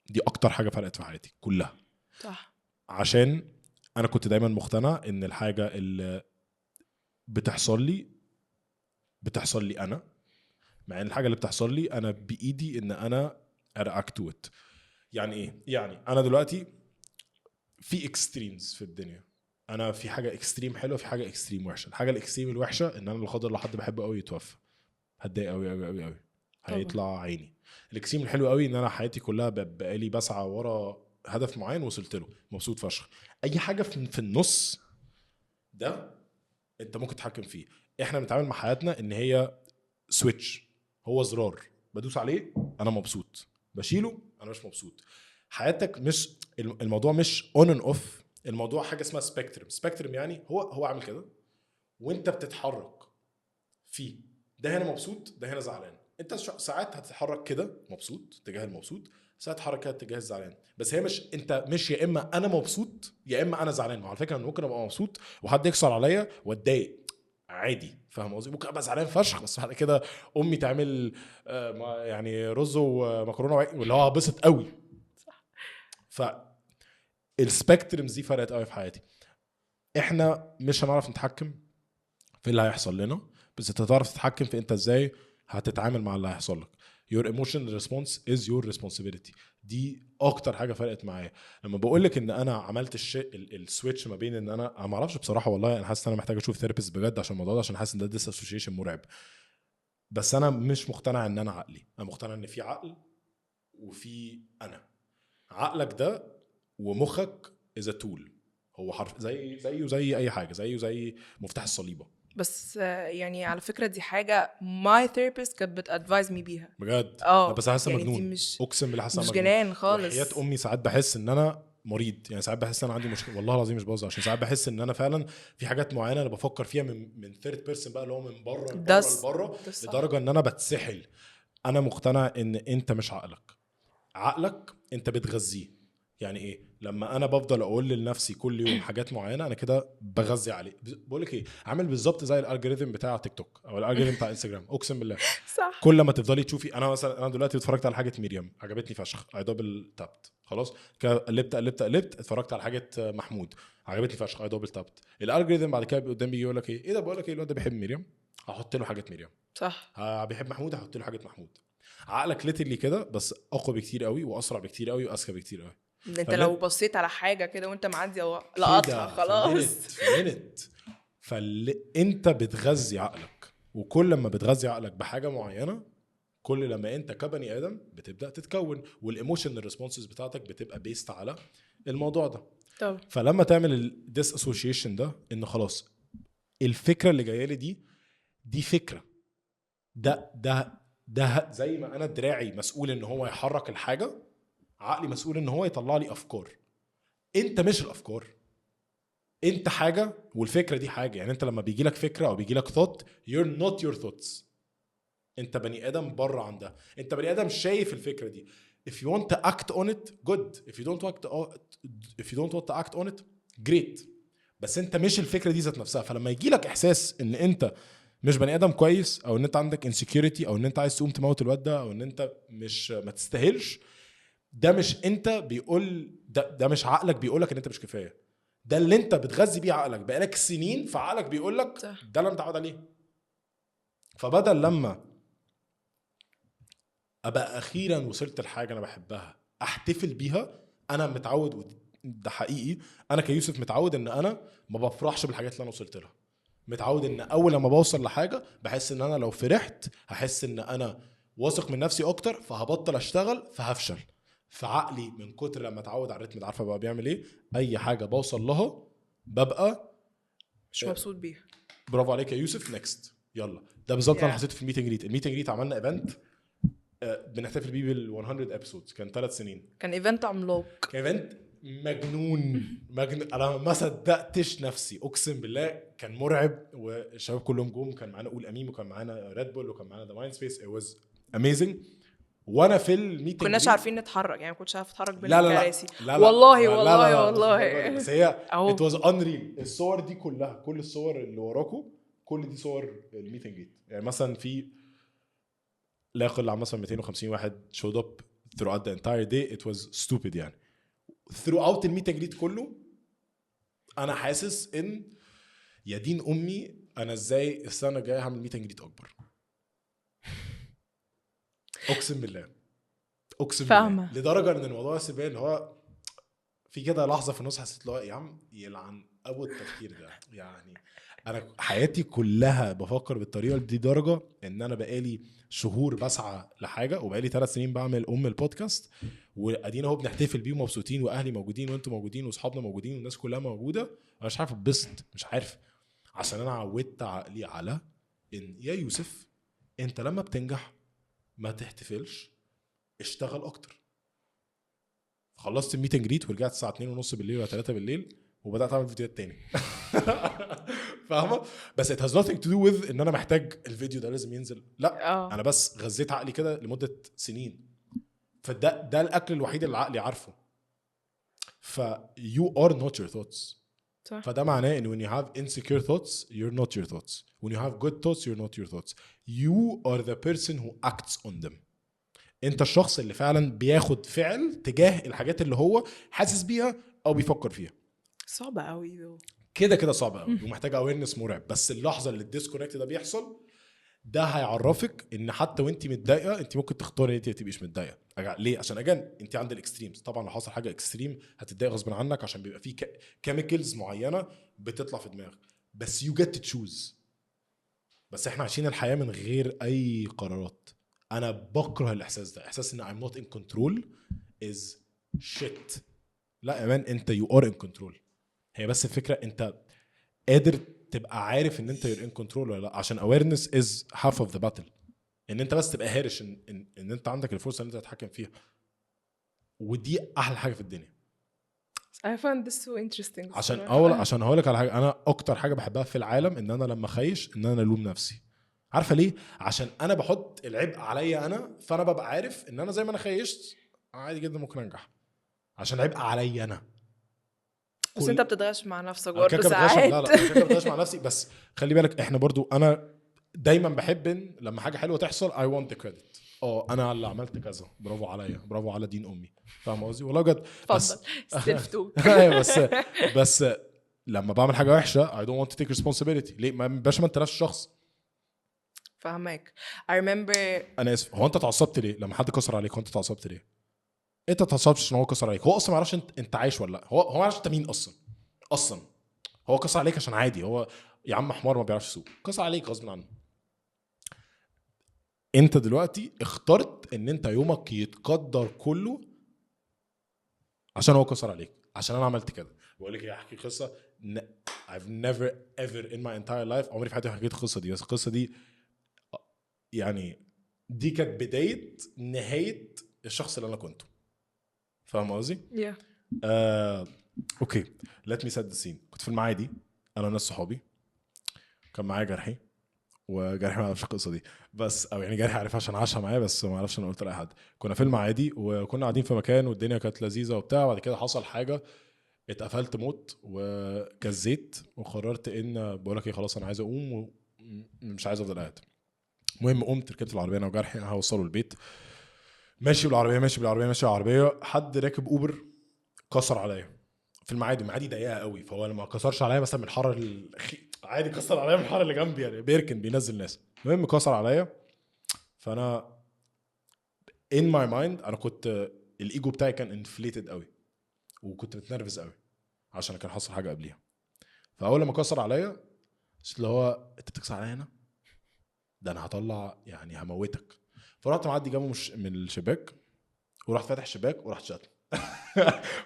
دي اكتر حاجة فرقت في حياتي كلها. صح. عشان انا كنت دايما مقتنع ان الحاجة اللي بتحصل لي انا مع ان الحاجة اللي بتحصل لي انا بايدي ان انا react to it. يعني ايه؟ يعني انا دلوقتي في اكستريمز في الدنيا. انا في حاجة اكستريم حلوة في حاجة اكستريم وحشة. الحاجة الاكستريم الوحشة ان انا لو قدر الله حد بحبه قوي يتوفى هتضايق قوي هيطلع عيني. الاكستريم الحلو قوي ان انا حياتي كلها بقالي بسعى ورا هدف معين وصلت له مبسوط فشخ. اي حاجه في النص ده انت ممكن تتحكم فيه. احنا بنتعامل مع حياتنا ان هي سويتش. هو زرار بدوس عليه انا مبسوط بشيله انا مش مبسوط. حياتك مش الموضوع مش اون اند اوف. الموضوع حاجه اسمها سبيكترم يعني هو عامل كده وانت بتتحرك فيه. ده هنا مبسوط ده هنا زعلان. انت ساعات هتتحرك كده مبسوط تجاه المبسوط ساعات حركات تجاه الزعلان. بس هي مش انت مش يا اما انا مبسوط يا اما انا زعلان. وعلى فكره انا ممكن ابقى مبسوط وحد يكسر عليا واتضايق عادي، فاهم قصدي؟ ممكن ابقى زعلان فشخ بس بعد كده امي تعمل يعني رز ومكرونه واللي هو هبسط قوي. ف السبيكترمز دي فرقت قوي في حياتي. احنا مش هنعرف نتحكم في اللي هيحصل لنا، بس انت تعرف تتحكم في انت ازاي هتتعامل مع اللي هيحصل لك. your emotional response is your responsibility. دي اكتر حاجه فرقت معايا. لما بقول لك ان انا عملت السويتش ما بين ان انا ما اعرفش بصراحه، والله انا حاسس ان انا محتاج اشوف ثيرابيست بجد عشان الموضوع ده، عشان حاسس ان ده disassociation مرعب. بس انا مش مقتنع ان انا عقلي، انا مقتنع ان في عقل وفي انا. عقلك ده ومخك is a tool، هو حرف زي اي حاجه، زي مفتاح الصليبه. بس يعني على فكره دي حاجه my therapist كانت بتادفايز مي بيها بجد. بس حاسس يعني مجنون، اقسم بالله حاسس مش جنان خالص. وحياة امي ساعات بحس ان انا مريض، يعني ساعات بحس ان انا عندي مشكله، والله العظيم مش بهزر، عشان ساعات بحس ان انا فعلا في حاجات معينه انا بفكر فيها من ثيرد بيرسون بقى، اللي هو من بره لبره لدرجه ان انا بتسحل. انا مقتنع ان انت مش عقلك انت بتغذيه. يعني ايه؟ لما انا بفضل اقول لنفسي كل يوم حاجات معينه انا كده بغذي عليه. بقول لك ايه، عامل بالظبط زي الالجوريثم بتاع تيك توك او الالجوريثم بتاع انستجرام، اقسم بالله. صح. كل ما تفضلي تشوفي، انا مثلا انا دلوقتي اتفرجت على حاجه مريم عجبتني فشخ، اي دبل تابت، خلاص قلبت اتفرجت على حاجه محمود عجبتني فشخ، اي دبل تابت. الالجوريثم بعد كده قدامي يقول لك ايه ده، بقول لك ايه، الواد ده بيحب مريم هحط له حاجه مريم، صح. بيحب محمود هحط له حاجه محمود. عقلك ليترلي كده، بس اقوى بكتير قوي واسرع بكتير قوي واذكى بكتير قوي. انت لو بصيت على حاجه كده وانت معدي او لقطها خلاص فانت بتغذي عقلك، وكل ما بتغذي عقلك بحاجه معينه كل لما انت كبني ادم بتبدا تتكون، والايموشنال ريسبونسز بتاعتك بتبقى بيست على الموضوع ده. طب فلما تعمل الديس اسوشيشن ده، ان خلاص الفكره اللي جايه لي دي فكره، ده زي ما انا دراعي مسؤول ان هو يحرك الحاجه، عقلي مسؤول ان هو يطلع لي افكار. انت مش الافكار، انت حاجه والفكره دي حاجه. يعني انت لما بيجي لك فكره او بيجي لك thought you're not your thoughts، انت بني ادم بره عن ده، انت بني ادم شايف الفكره دي. if you want to act on it good, if you don't want to act on it great. بس انت مش الفكره دي ذات نفسها. فلما يجي لك احساس ان انت مش بني ادم كويس، او ان انت عندك insecurity، او ان انت عايز تقوم تموت الواد ده، او ان انت مش ما تستاهلش، ده مش انت بيقول ده مش عقلك بيقولك ان انت مش كفايه، ده اللي انت بتغذي بيه عقلك بقالك سنين، فعقلك بيقولك ده اللي متعود عليه. فبدل لما ابقى اخيرا وصلت لحاجه انا بحبها احتفل بيها، انا متعود، ده حقيقي، انا كيوسف متعود ان انا ما بفرحش بالحاجات اللي انا وصلت لها. متعود ان اول لما بوصل لحاجه بحس ان انا لو فرحت هحس ان انا واثق من نفسي اكتر، فهبطل اشتغل فهفشل. فعقلي من كتر لما اتعود على الريتم ده، عارفه بقى بيعمل ايه؟ اي حاجه بوصل لها ببقى مش مبسوط بيها. برافو عليك يا يوسف، نيكست يلا. ده بالظبط اللي انا حسيته في الميتنج ريت. عملنا ايفنت بنحتفل بيه بال 100 ابيسودز، كان 3 سنين، كان ايفنت عملاق، كان ايفنت مجنون. انا ما صدقتش نفسي اقسم بالله، كان مرعب. والشباب كلهم جم، كان معانا قول اميم، وكان معانا ريد بول، وكان معانا ذا مايند سبيس. ات واز اميزنج. وانا في الميتنج كناش عارفين نتحرك، يعني ما كنتش عارف اتحرك بين الكراسي. والله بس هي ات واز انريل. الصور دي كلها، كل الصور اللي وراكم كل دي صور الميتنج ريت. يعني مثلا في لا يقل عن مثلا 250 واحد showed up throughout the entire day. It was stupid. يعني throughout الميتنج ريت كله انا حاسس ان يا دين امي انا ازاي السنه الجايه هعمل ميتنج ريت اكبر. اقسم بالله بالله، لدرجه ان الموضوع سبان اللي هو في كده لحظه في النص حسيت له يا عم يلعن ابو التفكير ده. يعني انا حياتي كلها بفكر بالطريقه دي، درجه ان انا بقالي شهور بسعى لحاجه، وبقالي 3 سنين بعمل البودكاست، وادينا اهو بنحتفل بيه ومبسوطين، واهلي موجودين وانتم موجودين واصحابنا موجودين والناس كلها موجوده. انا مش عارف اتبسط، مش عارف، عشان انا عودت عقلي على ان يا يوسف انت لما بتنجح ما تحتفلش، اشتغل اكتر. خلصت الميتنج ريت ورجعت الساعه 2:30 بالليل ولا 3 بالليل وبدات اعمل فيديوهات تاني. فاهمه؟ بس it has nothing to do with ان انا محتاج الفيديو ده لازم ينزل، لا. انا بس غذيت عقلي كده لمده سنين. فده الاكل الوحيد اللي عقلي عارفه. ف you are not your thoughts. صح. فده معناه ان when you have insecure thoughts you're not your thoughts. When you have good thoughts you're not your thoughts. You are the person who acts on them. انت الشخص اللي فعلا بياخد فعل تجاه الحاجات اللي هو حاسس بيها او بيفكر فيها. صعبة قوي كده صعب قوي ومحتاج awareness مرعب. بس اللحظه اللي الديسكونكت ده بيحصل ده هيعرفك ان حتى وانت متضايقه انت ممكن تختاري انت تبقيش متضايقه. ليه؟ عشان اجان انت عند الاكستريمز. طبعا لو حصل حاجه اكستريم هتتضايق غصب عنك عشان بيبقى فيه كيميكلز معينه بتطلع في دماغك. بس you get to choose. بس احنا عايشين الحياه من غير اي قرارات. انا بكره الاحساس ده. احساس ان I'm not in control is shit. لا يا مان انت you are in control. هي بس الفكره انت قادر تبقى عارف ان انت you're in control ولا لا. عشان awareness is half of the battle. ان انت بس تبقى هارش ان انت عندك الفرصه ان انت تتحكم فيها. ودي احلى حاجه في الدنيا. I find this so interesting. عشان هقولك على حاجه. انا اكتر حاجه بحبها في العالم ان انا لما خيش ان انا الوم نفسي. عارفه ليه؟ عشان انا بحط العبء عليا انا. فانا ببقى عارف ان انا زي ما انا خيشت عادي جدا ممكن انجح. عشان العبء عليا انا. بس انت بتتغش مع نفسك برضه ساعات. لا انا بتغش مع نفسي. بس خلي بالك احنا برضو انا دايما بحب إن لما حاجه حلوه تحصل I want the credit. انا اللي عملت كذا برافو عليا برافو على دين امي. فاهم قصدي؟ والله بجد. بس استلفتو بس لما بعمل حاجه وحشه I don't want to take responsibility. ليه؟ ما باش ما انت نفس الشخص. فاهمك. I remember. انا اسف. هو انت اتعصبت ليه لما حد كسر عليك؟ هو انت اتعصبت ليه؟ انت اتعصبتش عشان هو كسر عليك. هو اصلا ما يعرفش انت عايش ولا لا. هو ما يعرفش انت مين اصلا. هو كسر عليك عشان عادي. هو يا عم حمار ما بيعرفش يسوق. كسر عليك غصب عنه. انت دلوقتي اخترت ان انت يومك يتقدر كله عشان هو كسر عليك. عشان انا عملت كده. بقول لك احكي قصه. I've never ever in my entire life عمري في حياتي حكيت القصه دي. بس القصه دي يعني دي كانت بدايه نهايه الشخص اللي انا كنته. فاهم قصدي؟ اوكي let me set the scene. كنت في المعادي انا وناس صحابي. كان معايا جرحي. وجرحي ما يعرفش القصه دي بس او يعني جرحي عارفها عشان عاشها معايا بس ما اعرفش انا قلت لاي حد. كنا في المعادي وكنا قاعدين في مكان والدنيا كانت لذيذه وبتاع. بعد كده حصل حاجه اتقفلت موت وكزيت وقررت ان بقول لك ايه خلاص انا عايز اقوم ومش عايز افضل قاعد. المهم قمت ركبت العربيه انا وجرحي هوصله البيت. ماشي بالعربيه حد راكب اوبر كسر عليا في المعادي ضيقه قوي. فهو لما كسرش عليا مثلا من الحاره عادي كسر عليا من الحاره اللي جنبي يعني بيركن بينزل ناس. المهم كسر عليا. فانا in my mind انا كنت الايجو بتاعي كان انفليتد قوي وكنت متنرفز قوي عشان كان حصل حاجه قبليها. فاول لما كسر عليا اللي هو انت بتكسر عليا هنا ده انا هطلع يعني هموتك. فرحت معدي جنبه من الشباك ورحت فاتح الشباك ورحت شتم.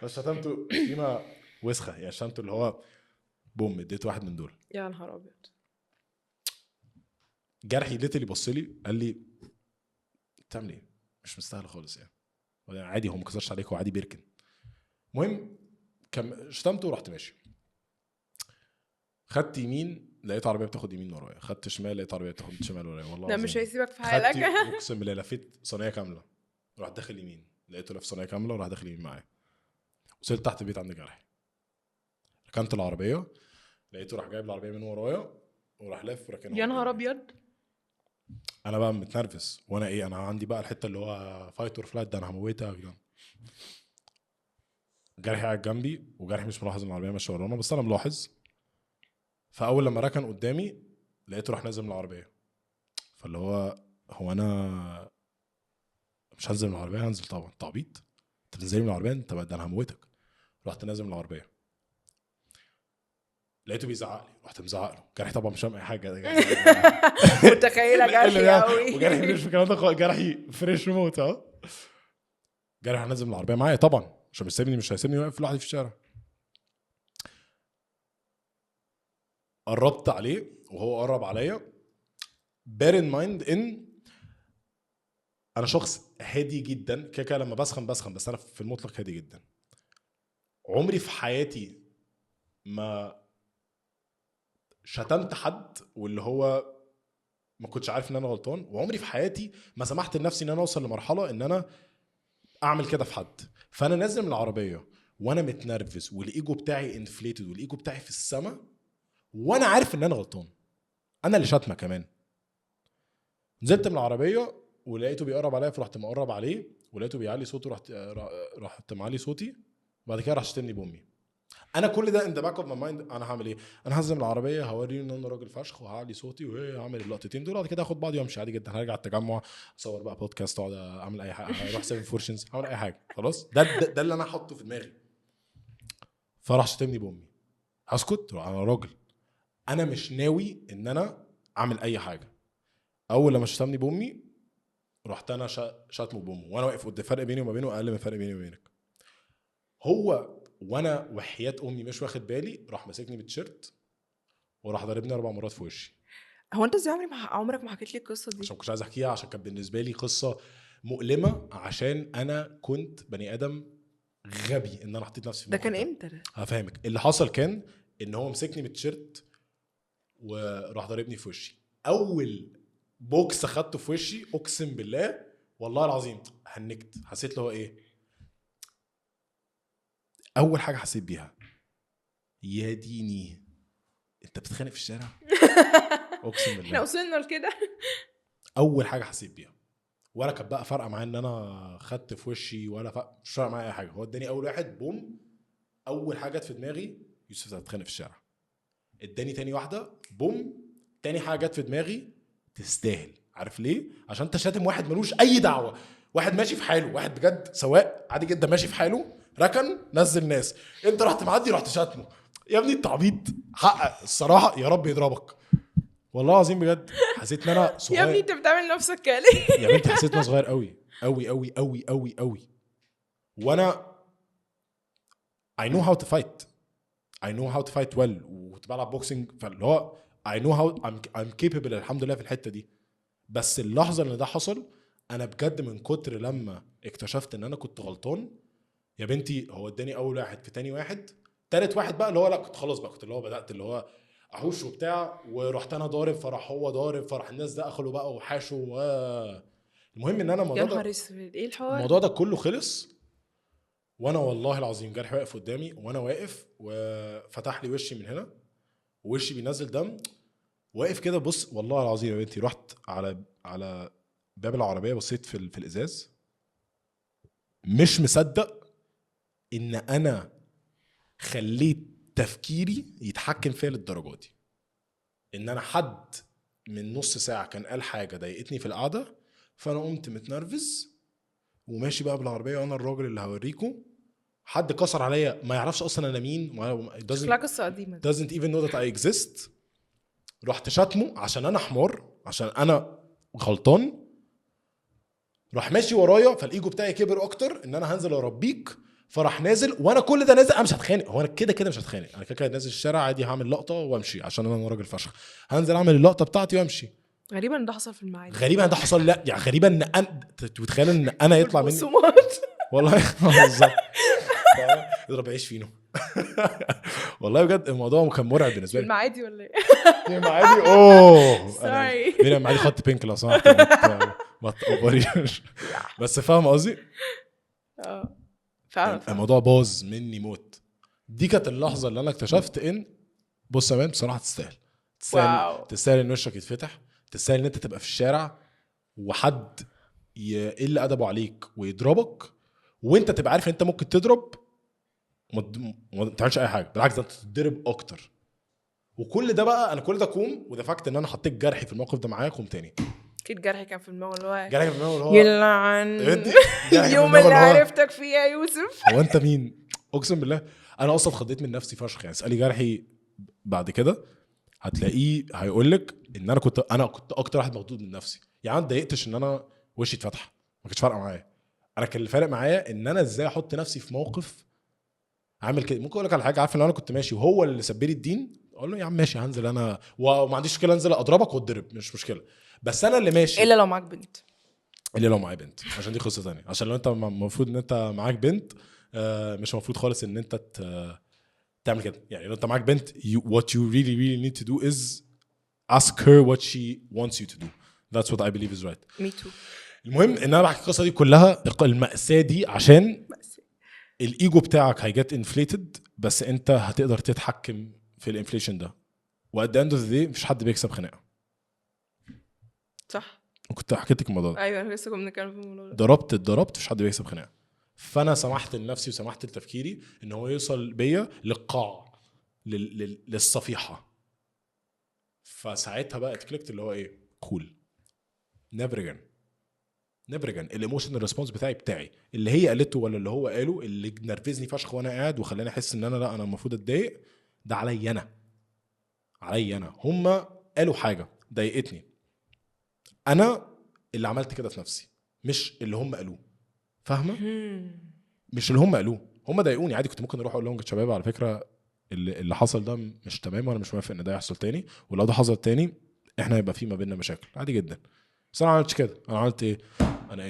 بس شتمته فيما وسخه يعني. شتمته اللي هو بوم اديت واحد من دول. يا نهار ابيض. جرحي ليتلي بص لي قال لي بتعمل ايه؟ مش مستاهل خالص يعني عادي. هو ما كسرش عليك هو عادي بيركن. المهم شتمته ورحت ماشي. خدت يمين لقيت عربيه بتاخد يمين ورايا. خدت شمال لقيت عربيه بتاخد شمال ورايا. والله لا مش هيسيبك في حالك. اقسم بالله لفيت صينيه كامله ورحت داخل يمين لقيته لف صينيه كامله وراح داخل يمين معايا. وصلت تحت البيت عند جرحي. ركنت العربيه لقيته راح جايب العربيه من ورايا وراح لف وركنها. يا نهار ابيض. انا بقى متنرفز وانا ايه انا عندي بقى الحته اللي هو فايت اور فلايت ده انا هموتها يا جدعان. جرحي قاعد جنبي وجرحي مش ملاحظ ان العربيه ماشيه ورانا بس انا ملاحظ. فاول لما ركن قدامي لقيته راح نازل من العربيه. فاللي هو انا مش هنزل من العربيه. هنزل طبعا تعبيط انت تنزل من العربيه انت بقى ده انا هموتك. رحت نازل من العربيه لقيته بيزعق لي رحت مزعق له. جرحي طبعا مش فاهم اي حاجه. متخيله جرحي قوي. وجرحي مش في الكلام ده. جرحي فريش موت جرحي نازل من العربيه معايا طبعا عشان مش هيسيبني واقف لوحدي في الشارع. قربت عليه وهو قرب عليا. bear in mind ان انا شخص هادي جدا كده لما بسخن بس انا في المطلق هادي جدا. عمري في حياتي ما شتمت حد واللي هو ما كنتش عارف ان انا غلطان. وعمري في حياتي ما سمحت لنفسي ان انا اوصل لمرحله ان انا اعمل كده في حد. فانا نازل من العربيه وانا متنرفز والايجو بتاعي انفليتد والايجو بتاعي في السما وانا عارف ان انا غلطان، انا اللي شاتمه كمان. نزلت من العربيه ولقيته بيقرب عليا فرحت مقرب عليه ولقيته بيعلي صوته رحت معلي صوتي. بعد كده راح شتمني بامي. انا كل ده ان ذا باك اوف ماي مايند انا هعمل ايه؟ انا هنزل من العربيه هوريه ان انا راجل فشخ وهعلي صوتي وهعمل اللقطتين دول. بعد كده اخد بعضي وامشي عادي جدا. هرجع التجمع اصور بقى بودكاست اقعد اعمل اي حاجه اروح 7 فورشنز اعمل اي حاجه. خلاص ده اللي انا حاطه في دماغي. فراح شتمني بامي. هسكت؟ انا راجل انا مش ناوي ان انا اعمل اي حاجه. اول لما شتمني بامي رحت انا شاتمه بامه وانا واقف قدام. فرق بيني وما بينه اقل من فرق بيني وبينك. هو وانا وحياة امي مش واخد بالي راح ماسكني بالتيشيرت وراح ضربني 4 مرات في وشي. هو انت ازاي عمرك ما حكيت لي القصه دي؟ عشان كنت عايز احكيها عشان كانت بالنسبه لي قصه مؤلمه عشان انا كنت بني ادم غبي ان انا حطيت نفسي في ده كان امتى ده؟ هفهمك. اللي حصل كان ان هو مسكني بالتيشيرت وراح ضربني في وشي. اول بوكس اخدته في وشي اقسم بالله والله العظيم هنكت. حسيت له ايه؟ اول حاجه حسيت بيها يا ديني انت بتتخانق في الشارع. اقسم بالله احنا وصلنا لكده. اول حاجه حسيت بيها. ولا كان بقى فرقه معايا ان انا خدت في وشي ولا مش فارق معايا اي حاجه. هو اداني اول واحد بوم. اول حاجه جت في دماغي يوسف انت بتتخانق في الشارع. اداني تاني واحده بوم. تاني حاجه جت في دماغي تستاهل. عارف ليه؟ عشان انت شاتم واحد ملوش اي دعوه. واحد ماشي في حاله. واحد بجد سواق عادي جدا ماشي في حاله ركن نزل ناس. انت رحت معدي رحت شاتمه. يا ابني التعبيط حقق الصراحه يا رب يضربك. والله العظيم بجد حسيت ان انا صغير. يا ابني انت بتعمل نفسك كده يا بنتي حسيت ان انا صغير قوي قوي قوي قوي قوي قوي. وانا I know how to fight. I know how to fight well. وكنت بلعب بوكسنج فاللي هو I know how I'm capable الحمد لله في الحته دي. بس اللحظه اللي ده حصل انا بجد من كتر لما اكتشفت ان انا كنت غلطان يا بنتي. هو اداني اول واحد في تاني واحد تالت واحد بقى اللي هو لا كنت خلاص بقى كنت اللي هو بدات اللي هو احوش وبتاع. ورحت انا ضارب فرح هو ضارب فرح الناس ده اخلوا بقى وحاشوا. المهم ان انا الموضوع ده كله خلص وانا والله العظيم جرحي واقف قدامي وانا واقف وفتح لي وشي من هنا ووشي بينزل دم. واقف كده بص والله العظيم يا بنتي رحت على باب العربيه بصيت في الازاز مش مصدق ان انا خليت تفكيري يتحكم فيا للدرجه دي. ان انا حد من نص ساعه كان قال حاجه ضايقتني في القعده فانا قمت متنرفز وماشي بقى بالعربيه وانا الراجل اللي هوريكم. حد كسر عليا ما يعرفش اصلا انا مين. doesn't even know that I exist. رحت شاتمه عشان انا حمار عشان انا غلطان. راح ماشي ورايا فالايجو بتاعي كبر اكتر ان انا هنزل اربيك. فراح نازل وانا كل ده نازل انا مش هتخانق. هو انا كده مش هتخانق. انا كده نازل الشارع عادي هعمل لقطه وامشي عشان انا راجل فشخ. هنزل اعمل اللقطه بتاعتي وامشي. غريبا ان ده حصل في المعادي. غريبا ده حصل. لا يعني غريبا ان انا تتخيل ان انا يطلع مني والله بالظبط اضرب عيش فينو. والله بجد الموضوع كان مرعب بالنسبه لي. المعادي ولا ايه؟ المعادي اوه سوري مين المعادي خط بينك لو سمحت ما تقبريش. بس فاهم قصدي فاهم. الموضوع باظ مني موت. دي كانت اللحظه اللي انا اكتشفت ان بص يا مان بصراحه تستاهل ان وشك يتفتح. تستاهل ان انت تبقى في الشارع وحد يقل ادبه عليك ويضربك وانت تبقى عارف ان انت ممكن تضرب ما تعملش اي حاجه. بالعكس انت تتضرب اكتر. وكل ده بقى انا كل ده كوم وده فاكت ان انا حطيت جرحي في الموقف ده معايا كوم تاني. اكيد جرحي كان في الموضوع اللي هو جرحي في الموضوع اللي هو يلعن اليوم اللي عرفتك فيه يا يوسف. هو انت مين؟ اقسم بالله انا اصلا اتخضيت من نفسي فشخ. يعني اسالي جرحي بعد كده هتلاقيه هيقولك ان انا كنت اكتر واحد مخضوض من نفسي. يعني ما اتضايقتش ان انا وشي اتفتح ما كانش فارقه معايا. انا كان اللي فارق معايا ان انا ازاي احط نفسي في موقف عامل كده. ممكن اقول لك على حاجه عارف لو انا كنت ماشي وهو اللي سبلي الدين اقول له يا عم ماشي هنزل انا وما عنديش مشكله انزل اضربك واتضرب مش مشكله. بس انا اللي ماشي الا لو معاك بنت. الا لو معايا بنت عشان دي قصه ثانيه. عشان لو انت المفروض ان انت معاك بنت مش المفروض خالص ان انت تعمل كده. يعني لو انت معاك بنت what you really need to do is ask her what she wants you to do. That's what I believe is right. Me too. المهم ان انا بحكي القصه دي كلها المأساة دي عشان الايجو بتاعك هيجت انفليتد، بس انت هتقدر تتحكم في الانفليشن ده. وقد اند اوف ذا داي مفيش حد بيكسب خناقه. صح. وكنت حكيت لك الموضوع ده. ايوه انا لسه كنا بنتكلم في الموضوع ده. ضربت مفيش حد بيكسب خناقه. فانا سمحت لنفسي وسمحت لتفكيري ان هو يوصل بيا للقاع، للصفيحه. فساعتها بقى اتكلكت اللي هو ايه، كول نيفر اجين الايموشنال ريسبونس بتاعي اللي هي قالته ولا اللي هو قاله اللي نرفزني فشخ وانا قاعد وخلاني احس ان انا لا انا المفروض اتضايق، ده عليا انا. هما قالوا حاجه ضايقتني، انا اللي عملت كده في نفسي، مش اللي هم قالوه. فاهمه؟ مش اللي هم قالوه، هم ضايقوني عادي. كنت ممكن اروح اقول لهم يا شباب على فكره اللي حصل ده مش تمام وانا مش موافق ان ده يحصل تاني، ولو ده حصل تاني احنا هيبقى في ما بيننا مشاكل عادي جدا. بس انا عملتش كده. انا عملت ايه؟ انا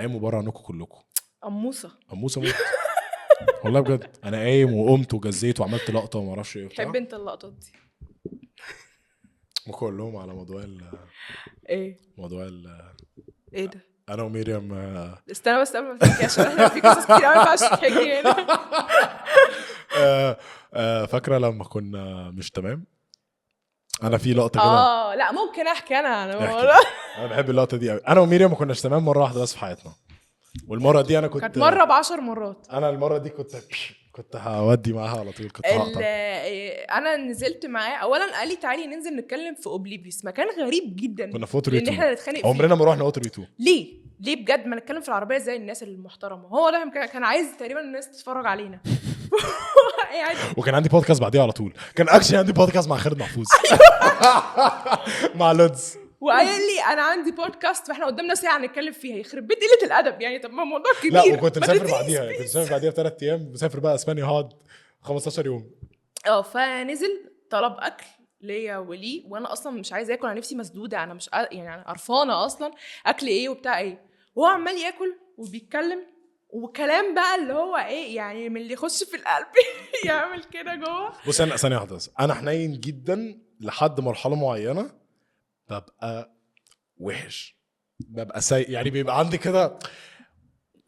قايم وبره عنكم كلكم. قموصه موت والله بجد. انا قايم وقمت وجزيت وعملت لقطه وما اعرفش ايه وبتاع. تحب انت اللقطات دي؟ ممكن اقول لهم على موضوع ايه ايه ده؟ انا وميريام استنى بس قبل ما تحكي عشان احنا في قصص كتير قوي ما ينفعش تحكي هنا. فاكره لما كنا مش تمام؟ انا في لقطه كده لا ممكن احكي انا انا بحب اللقطه دي قوي. انا وميريام ما كناش تمام مره واحده بس في حياتنا، والمره دي انا كانت مره ب10 مرات. انا المره دي كنت هودي معاها على طول. كنت انا نزلت معاه اولا، قال لي تعالي ننزل نتكلم في اوبليفيس، مكان غريب جدا. كنا في ووتر ان احنا نتخانق فيه. عمرنا ما رحنا ووتر 2. ليه بجد ما نتكلم في العربيه زي الناس المحترمه. هو ده كان عايز تقريبا الناس تتفرج علينا. وكان عندي بودكاست بعديها على طول. كان اكشن عندي بودكاست مع خالد محفوظ مع لودز. وقال لي انا عندي بودكاست فاحنا قدامنا ساعه نتكلم فيها. يخرب بيت قله الادب يعني. طب ما الموضوع كبير. لا وكنت مسافر بعديها. كنت مسافر بعديها ب3 ايام. مسافر بقى اسبانيا هقعد 15 يوم. فنزل طلب اكل ليا ولي، وانا اصلا مش عايزه اكل. انا نفسي مسدوده. انا مش يعني انا قرفانه اصلا اكل ايه وبتاع ايه. وهو عمال ياكل وبيتكلم وكلام بقى اللي هو ايه يعني من اللي يخش في القلب يعمل كده جوه. بص انا ثانيه واحده، انا حنين جدا لحد مرحله معينه ببقى وحش، ببقى سيء يعني. بيبقى عندي كده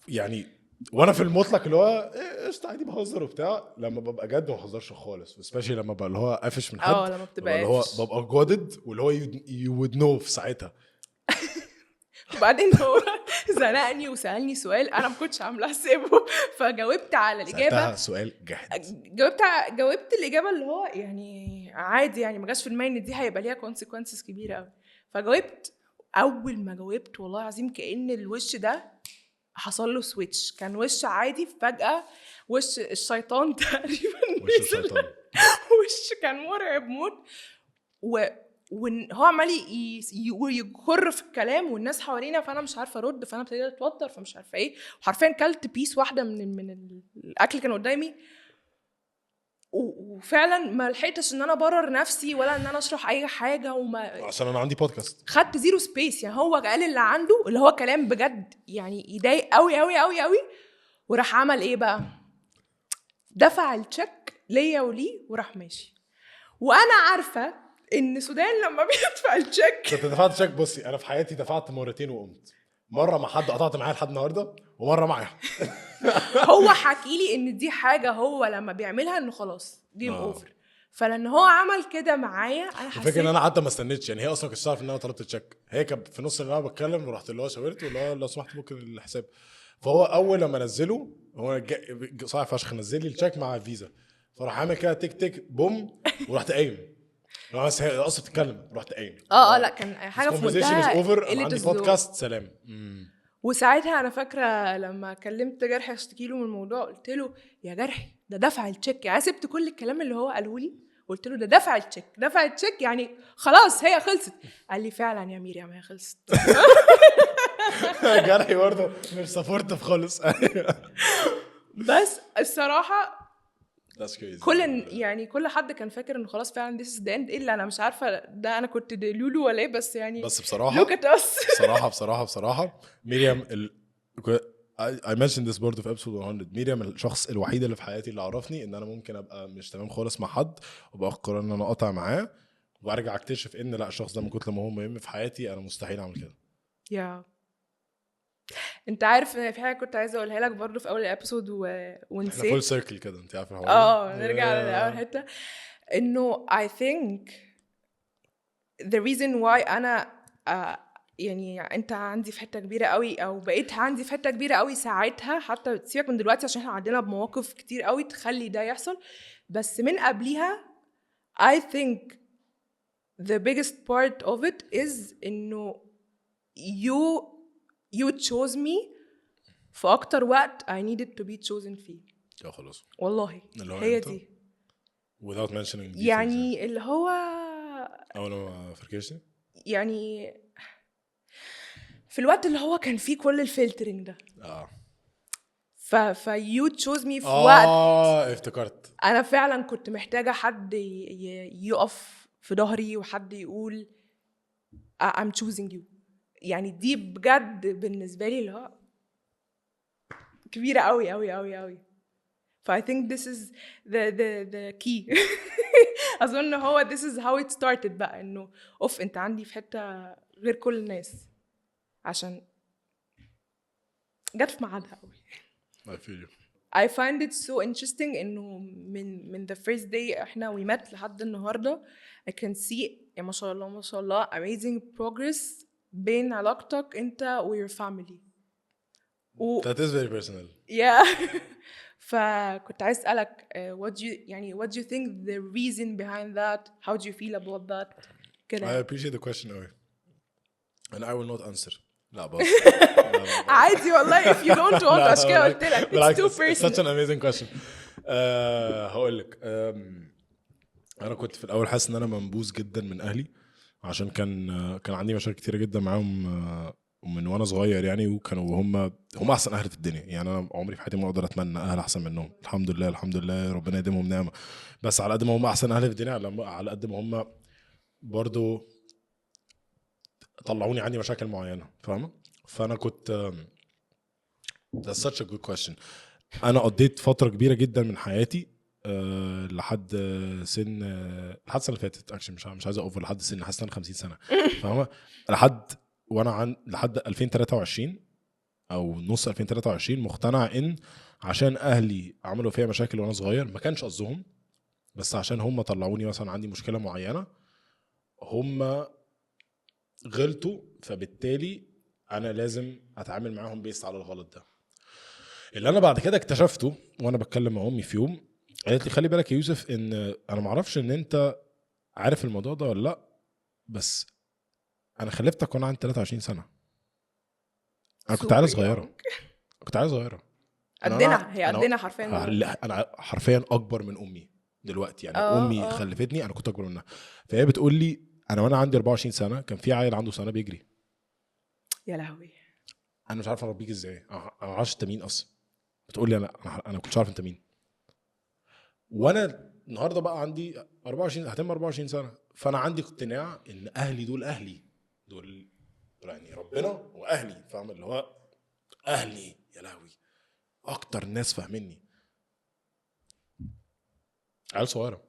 يعني وانا في المطلق اللي هو قشطه عادي بهزر وبتاع. لما ببقى جد ما بهزرش خالص، سبيشلي لما ببقى اللي هو قافش من حد. لما بتبقى اللي هو ببقى جودد واللي هو you would know في ساعتها. وبعدين هو زنقني وسألني سؤال انا ما كنتش عامله حسابه، فجاوبت على الاجابه. سؤال جاحد. جاوبت الاجابه اللي هو يعني عادي يعني ما جاش في دماغي ان دي هيبقى ليها كونسيكونسز كبيره قوي. فجاوبت. اول ما جاوبت والله العظيم كأن الوش ده حصل له سويتش. كان وش عادي فجأة وش الشيطان تقريبا. وش الشيطان. وش كان مرعب موت. وهو عمال يكر في الكلام والناس حوالينا، فانا مش عارفه ارد. فانا ابتديت اتوتر فمش عارفه ايه. وحرفيا كلت بيس واحده من الاكل كان قدامي. وفعلا ما لحقتش ان انا ابرر نفسي ولا ان انا اشرح اي حاجه. عشان انا عندي بودكاست. خدت زيرو سبيس يعني. هو قال اللي عنده اللي هو كلام بجد يعني يضايق قوي قوي قوي قوي. وراح عمل ايه بقى؟ دفع التشيك ليا وليه وراح ماشي. وانا عارفه ان سودان لما بيدفع التشيك. كنت دفعت تشيك. بصي انا في حياتي دفعت مرتين وقمت. مره مع حد قطعت معاه لحد النهارده، ومره معاه. هو حكي لي ان دي حاجه هو لما بيعملها انه خلاص جيم اوفر. فلان هو عمل كده معايا انا حسيت. فاكر ان انا حتى ما استنيتش يعني. هي اصلا كنت عارف ان انا طلبت تشيك. هي كانت في نص اللي انا بتكلم ورحت اللي هو شاورت واللي هو لو سمحت ممكن الحساب. فهو اول لما نزله هو صعب فشخ نزل لي التشيك مع فيزا. فراح عامل كده تك تك بوم ورحت قايم. بس هي اصلا بتتكلم رحت قايم. لا كان حاجه في منتهى عندي بودكاست سلام. وساعتها انا فاكره لما كلمت جرحي اشتكي له من الموضوع قلت له يا جرحي ده دفع التشيك يعني. سبت كل الكلام اللي هو قاله لي قلت له ده دفع التشيك يعني خلاص هي خلصت. قال لي فعلا يا ميريام هي خلصت. جرحي برضه مش سبورتيف خالص. بس الصراحه كل حد كان فاكر انه خلاص فعلا this is the end. الا انا مش عارفه ده انا كنت لولو ولا ايه. بس يعني بس بصراحه بصراحه ميريام I mentioned this برضه في episode 100. ميريام الشخص الوحيد اللي في حياتي اللي عرفني ان انا ممكن ابقى مش تمام خالص مع حد وبقرر ان انا اقطع معاه وارجع اكتشف ان لا الشخص ده من كتر ما هو مهم في حياتي انا مستحيل اعمل كده. انت عارف ان في حاجه كنت عايزه اقولها لك برضو في اول الابيسود ونسيت. احنا فول سيركل كده، انت عارف الحوار. نرجع لاول حته، انه I think the reason why انا يعني انت عندي في حته كبيره قوي، او بقيت عندي في حته كبيره قوي ساعتها، حتى سيبك من دلوقتي عشان احنا عندنا بمواقف كتير قوي تخلي ده يحصل، بس من قبليها I think the biggest part of it is انه you chose me في اكتر وقت I needed to be chosen فيه. خلاص والله هي دي without mentioning details يعني اللي هو اول ما فركشتي يعني في الوقت اللي هو كان فيه كل الفلترنج ده you chose me في وقت افتكرت انا فعلا كنت محتاجة حد يقف في ظهري وحد يقول I'm choosing you. يعني دي بجد بالنسبة لي اللي هو كبيرة قوي قوي قوي قوي. I think this is the key. أظن هو this is how it started بقى، إنه أنت عندي في حتة غير كل الناس عشان جت في ميعادها قوي. I feel you. I find it so interesting إنه من the first day إحنا we met لحد النهاردة I can see ما شاء الله ما شاء الله amazing progress بين علاقتك أنت و your family. That is very personal. Yeah. فكنت عايز أسألك what do you think the reason behind that? How do you feel about that? I appreciate the question قوي and I will not answer. لا بس عادي والله if you don't want عشان كده قلت لك it's too personal. Such an amazing question. هقول لك انا كنت في الاول حاسس ان انا منبوذ جدا من اهلي عشان كان عندي مشاكل كتيره جدا معاهم من وانا صغير يعني، وكانوا هم احسن اهل في الدنيا يعني. انا عمري في حياتي ما اقدر اتمنى اهل احسن منهم، الحمد لله الحمد لله ربنا يديمهم نعمه. بس على قد ما هم احسن اهل في الدنيا على قد ما هم برضو طلعوني عندي مشاكل معينه، فاهمه؟ فانا كنت that's such a good question. انا قضيت فتره كبيره جدا من حياتي لحد سن لحد السنه اللي فاتت اكشن مش عايز اوفر لحد سن حاسس ان 50 سنه فاهمه، لحد 2023 او نص 2023 مقتنع ان عشان اهلي عملوا فيها مشاكل وانا صغير ما كانش قصدهم، بس عشان هم طلعوني مثلا عندي مشكله معينه هم غلطوا، فبالتالي انا لازم اتعامل معاهم بيست على الغلط ده. اللي انا بعد كده اكتشفته وانا بتكلم مع امي في يوم قالت لي خلي بالك يا يوسف ان انا ما اعرفش ان انت عارف الموضوع ده ولا لا، بس انا خلفتك وانا عندي 23 سنه. انا كنت عيله صغيره قدنا، هي قدنا حرفيا. انا حرفيا اكبر من امي دلوقتي يعني. امي خلفتني انا كنت اكبر منها. فهي بتقول لي انا وانا عندي 24 سنه كان في عيل عنده سنه بيجري. يا لهوي انا مش عارف اربيك ازاي، انا ما اعرفش انت مين اصلا. بتقول لي انا كنتش عارف انت مين. وانا النهارده بقى عندي 24 هتم 24 سنه، فانا عندي اقتناع ان اهلي دول يعني ربنا واهلي، فاهم؟ اللي هو اهلي يا لهوي اكتر ناس فاهميني. عيال صغيره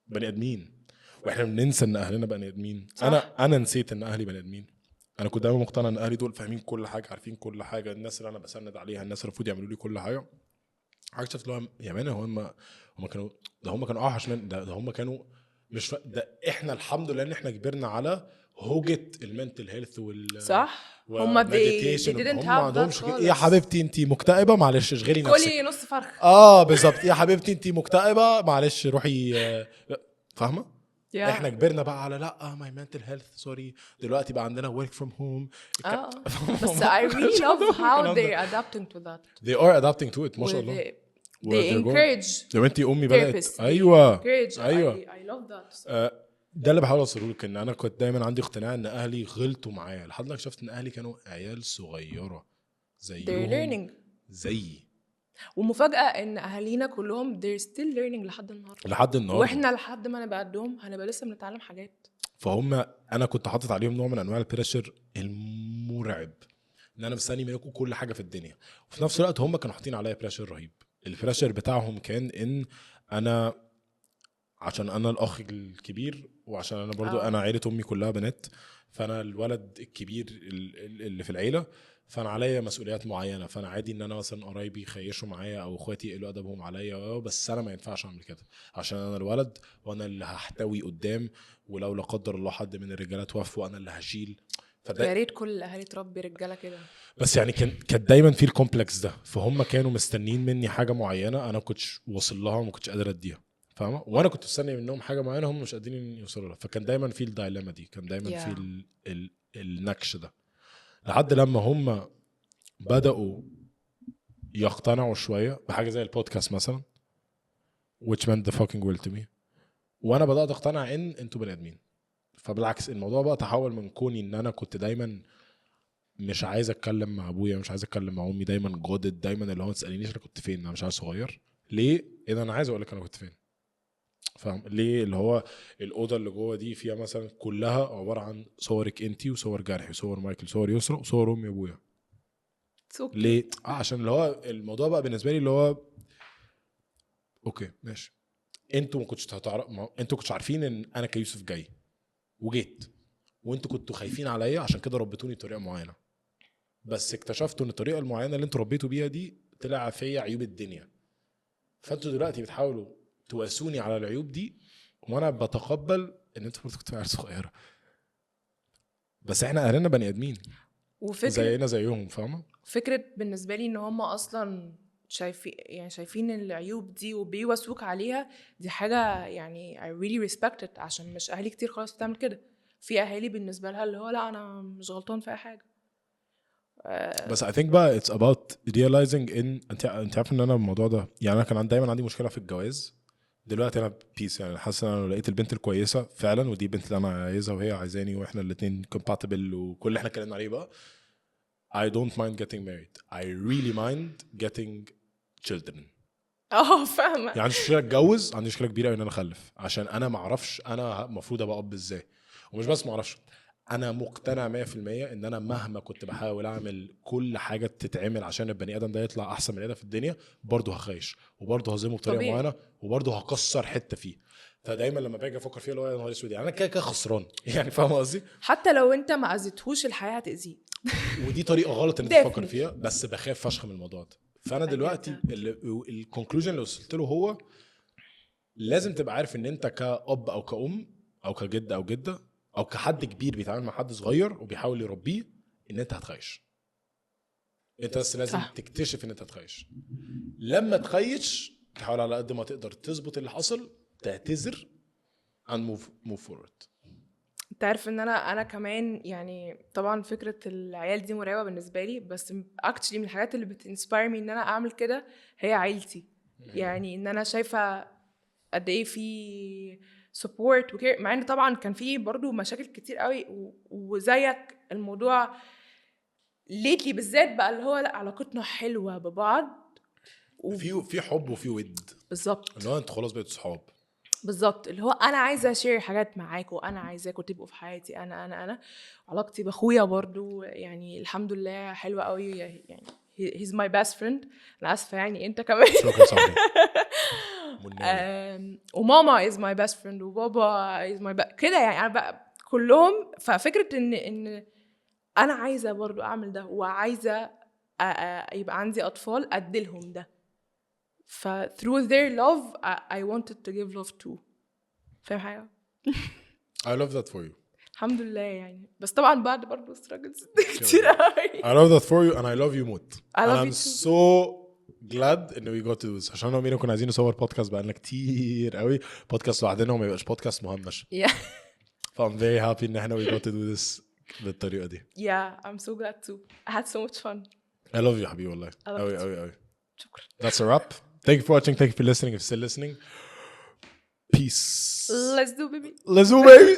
بني ادمين، واحنا بننسى ان اهلنا بني ادمين. انا نسيت ان اهلي بني ادمين. انا كنت دايما مقتنع ان اهلي دول فاهمين كل حاجه، عارفين كل حاجه، الناس اللي انا بسند عليها، الناس اللي المفروض يعملوا لي كل حاجه. شفت لهم يا مان هم كانوا اوحش من ده هم كانوا مش ده. احنا الحمد لله ان احنا كبرنا على هوجة المنتل هيلث صح. هم didn't have يا حبيبتي انتي مكتئبه معلش اشغلي نفسك كلي نص فرخ. بالظبط يا حبيبتي انتي مكتئبه معلش روحي فاهمه. احنا كبرنا بقى على لا my mental health sorry. دلوقتي بقى عندنا work from home. بس I really love how they're adapting to that. They are adapting to it ما شاء الله. They encourage. لو انتي امي بدأت ايوه I love that. ده اللي بحاول اوصله لك، ان انا كنت دايما عندي اقتناع ان اهلي غلطوا معايا لحد ما اكتشفت ان اهلي كانوا عيال صغيره زيهم زيي. ومفاجاه ان اهالينا كلهم they're still learning لحد النهارده واحنا لحد ما نبقى قدهم هنبقى لسه بنتعلم حاجات. فهم انا كنت حاطط عليهم نوع من انواع البريشر المرعب ان انا مستني منكم كل حاجه في الدنيا، وفي نفس الوقت هم كانوا حاطين عليا بريشر رهيب. البريشر بتاعهم كان ان انا عشان انا الاخ الكبير وعشان انا برضو انا عيله امي كلها بنات، فانا الولد الكبير اللي في العيله، فانا عليا مسؤوليات معينه. فانا عادي ان انا مثلا قرايبي يخيشوا معايا او اخواتي يقلوا ادبهم عليا، بس انا ما ينفعش اعمل كده عشان انا الولد وانا اللي هحتوي قدام، ولو لا قدر الله حد من الرجاله توفى وانا اللي هشيل. يا ريت كل الاهالي تربي رجاله كده. بس يعني كانت دايما في الكومبلكس ده، فهم كانوا مستنين مني حاجه معينه انا كنتش واصل لها وما كنتش قادر اديها، فاهمه؟ وانا كنت مستني منهم حاجه معينه هم مش قادرين يوصلوا لها. فكان دايما في الدايلاما دي، كان دايما في النكش ده، لحد لما هم بدأوا يقتنعوا شويه بحاجه زي البودكاست مثلا which meant the fucking world to me. وانا بدأت اقتنع ان انتوا بني ادمين. فبالعكس الموضوع بقى تحول من كوني ان انا كنت دايما مش عايز اتكلم مع ابويا، مش عايز اتكلم مع امي، دايما جودد، دايما اللي هو تسالنيش انا كنت فين، انا مش عايز صغير ليه، اذا انا عايز اقول لك انا كنت فين، فاهم ليه؟ اللي هو الاوضه اللي جوه دي فيها مثلا كلها عباره عن صورك انتي وصور جرحي وصور مايكل وصور يسرا وصور امي وابويا. ليه؟ عشان اللي هو الموضوع بقى بالنسبه لي اللي هو اوكي ماشي، انتوا ما كنتش انتوا كنتش عارفين ان انا كيوسف جاي وجيت، وانتوا كنتوا خايفين عليا عشان كده ربيتوني بطريقه معينه، بس اكتشفتوا ان الطريقه المعينه اللي انتوا ربيتوا بيها دي طلع فيا عيوب الدنيا، فانتوا دلوقتي بتحاولوا تواسوني على العيوب دي، وانا بتقبل ان انتوا برضه كنتوا عيال صغيره، بس احنا اهلنا بني ادمين زينا زيهم، فاهمه؟ فكره بالنسبه لي ان هم اصلا شايفين العيوب دي وبيواسوك عليها، دي حاجه يعني I really respect it، عشان مش اهلي كتير خلاص بتعمل كده. في اهالي بالنسبه لها اللي هو لا انا مش غلطان في اي حاجه. بس I think بقى it's about realizing ان انت عارف ان انا الموضوع ده، يعني انا كان دايما عندي مشكله في الجواز، دلوقتي انا بيس، يعني حاسس ان انا لو لقيت البنت الكويسه فعلا ودي البنت اللي انا عايزها وهي عايزاني واحنا الاثنين compatible وكل اللي احنا اتكلمنا عليه بقى، I don't mind getting married. I really mind getting children. فاهمه. يعني عندي مشكله اتجوز، عندي مشكله كبيره ان انا اخلف، عشان انا ما اعرفش انا المفروض ابقى اب ازاي. ومش بس ما اعرفش، انا مقتنع 100% ان انا مهما كنت بحاول اعمل كل حاجه تتعمل عشان البني ادم ده يطلع احسن بني ادم في الدنيا، برضه هخيش وبرضه هظلمه بطريقه معينه وبرضه هكسر حته فيه. فدايما لما باجي افكر فيه اللي هو يا نهار اسود، انا كده خسران يعني، فاهم قصدي؟ حتى لو انت ما اذيتهوش الحياه هتاذيه، ودي طريقه غلط ان انت تفكر فيها، بس بخاف فشخ من الموضوع ده. فانا دلوقتي الكونكلوجن اللي وصلت له هو لازم تبقى عارف ان انت كأب او كأم او كجد او جده او كحد كبير بيتعامل مع حد صغير وبيحاول يربيه، ان انت هتخيش. انت بس لازم تكتشف ان انت هتخيش. لما تخيش تحاول على قد ما تقدر تظبط اللي حصل، تعتذر and move forward. انت عارف ان انا كمان يعني طبعا فكره العيال دي مرعبه بالنسبه لي، بس اكتشلي من الحاجات اللي بتنسباير مي ان انا اعمل كده هي عيلتي. يعني ان انا شايفه قد ايه في سبورت وكير، مع ان طبعا كان في برضو مشاكل كتير قوي وزيك الموضوع ليتلي بالذات بقى اللي هو لا علاقتنا حلوه ببعض في حب وفي ود. بالظبط، اللي هو انت خلاص بقيتوا صحاب بالظبط، اللي هو انا عايزه اشير حاجات معاكم، انا عايزاكم تبقوا في حياتي. انا علاقتي باخويا برضو يعني الحمد لله حلوه قوي، يعني he's my best friend. انا اسفه يعني انت كمان شكرا صاحبي. وماما is my best friend وبابا is my كده يعني، انا بقى كلهم. ففكره ان انا عايزه برضو اعمل ده، وعايزه يبقى عندي اطفال اديلهم ده، ف through their love I wanted to give love too. فاهم حاجه؟ I love that for you. الحمد لله يعني، بس طبعا بعد برضو struggles كتير قوي. I love that for you and I love you موت. I love I'm so glad ان we got to do this، عشان انا كنا عايزين نصور بودكاست بقالنا كتير قوي، بودكاست لوحدنا وما يبقاش بودكاست مهمش. I'm very happy ان احنا we got to do this بالطريقه دي. Yeah, I'm so glad too. I had so much fun. I love you حبيبي والله. قوي. شكرا. That's a wrap. Thank you for watching. Thank you for listening. If you're still listening, peace. Let's do baby. Let's do baby.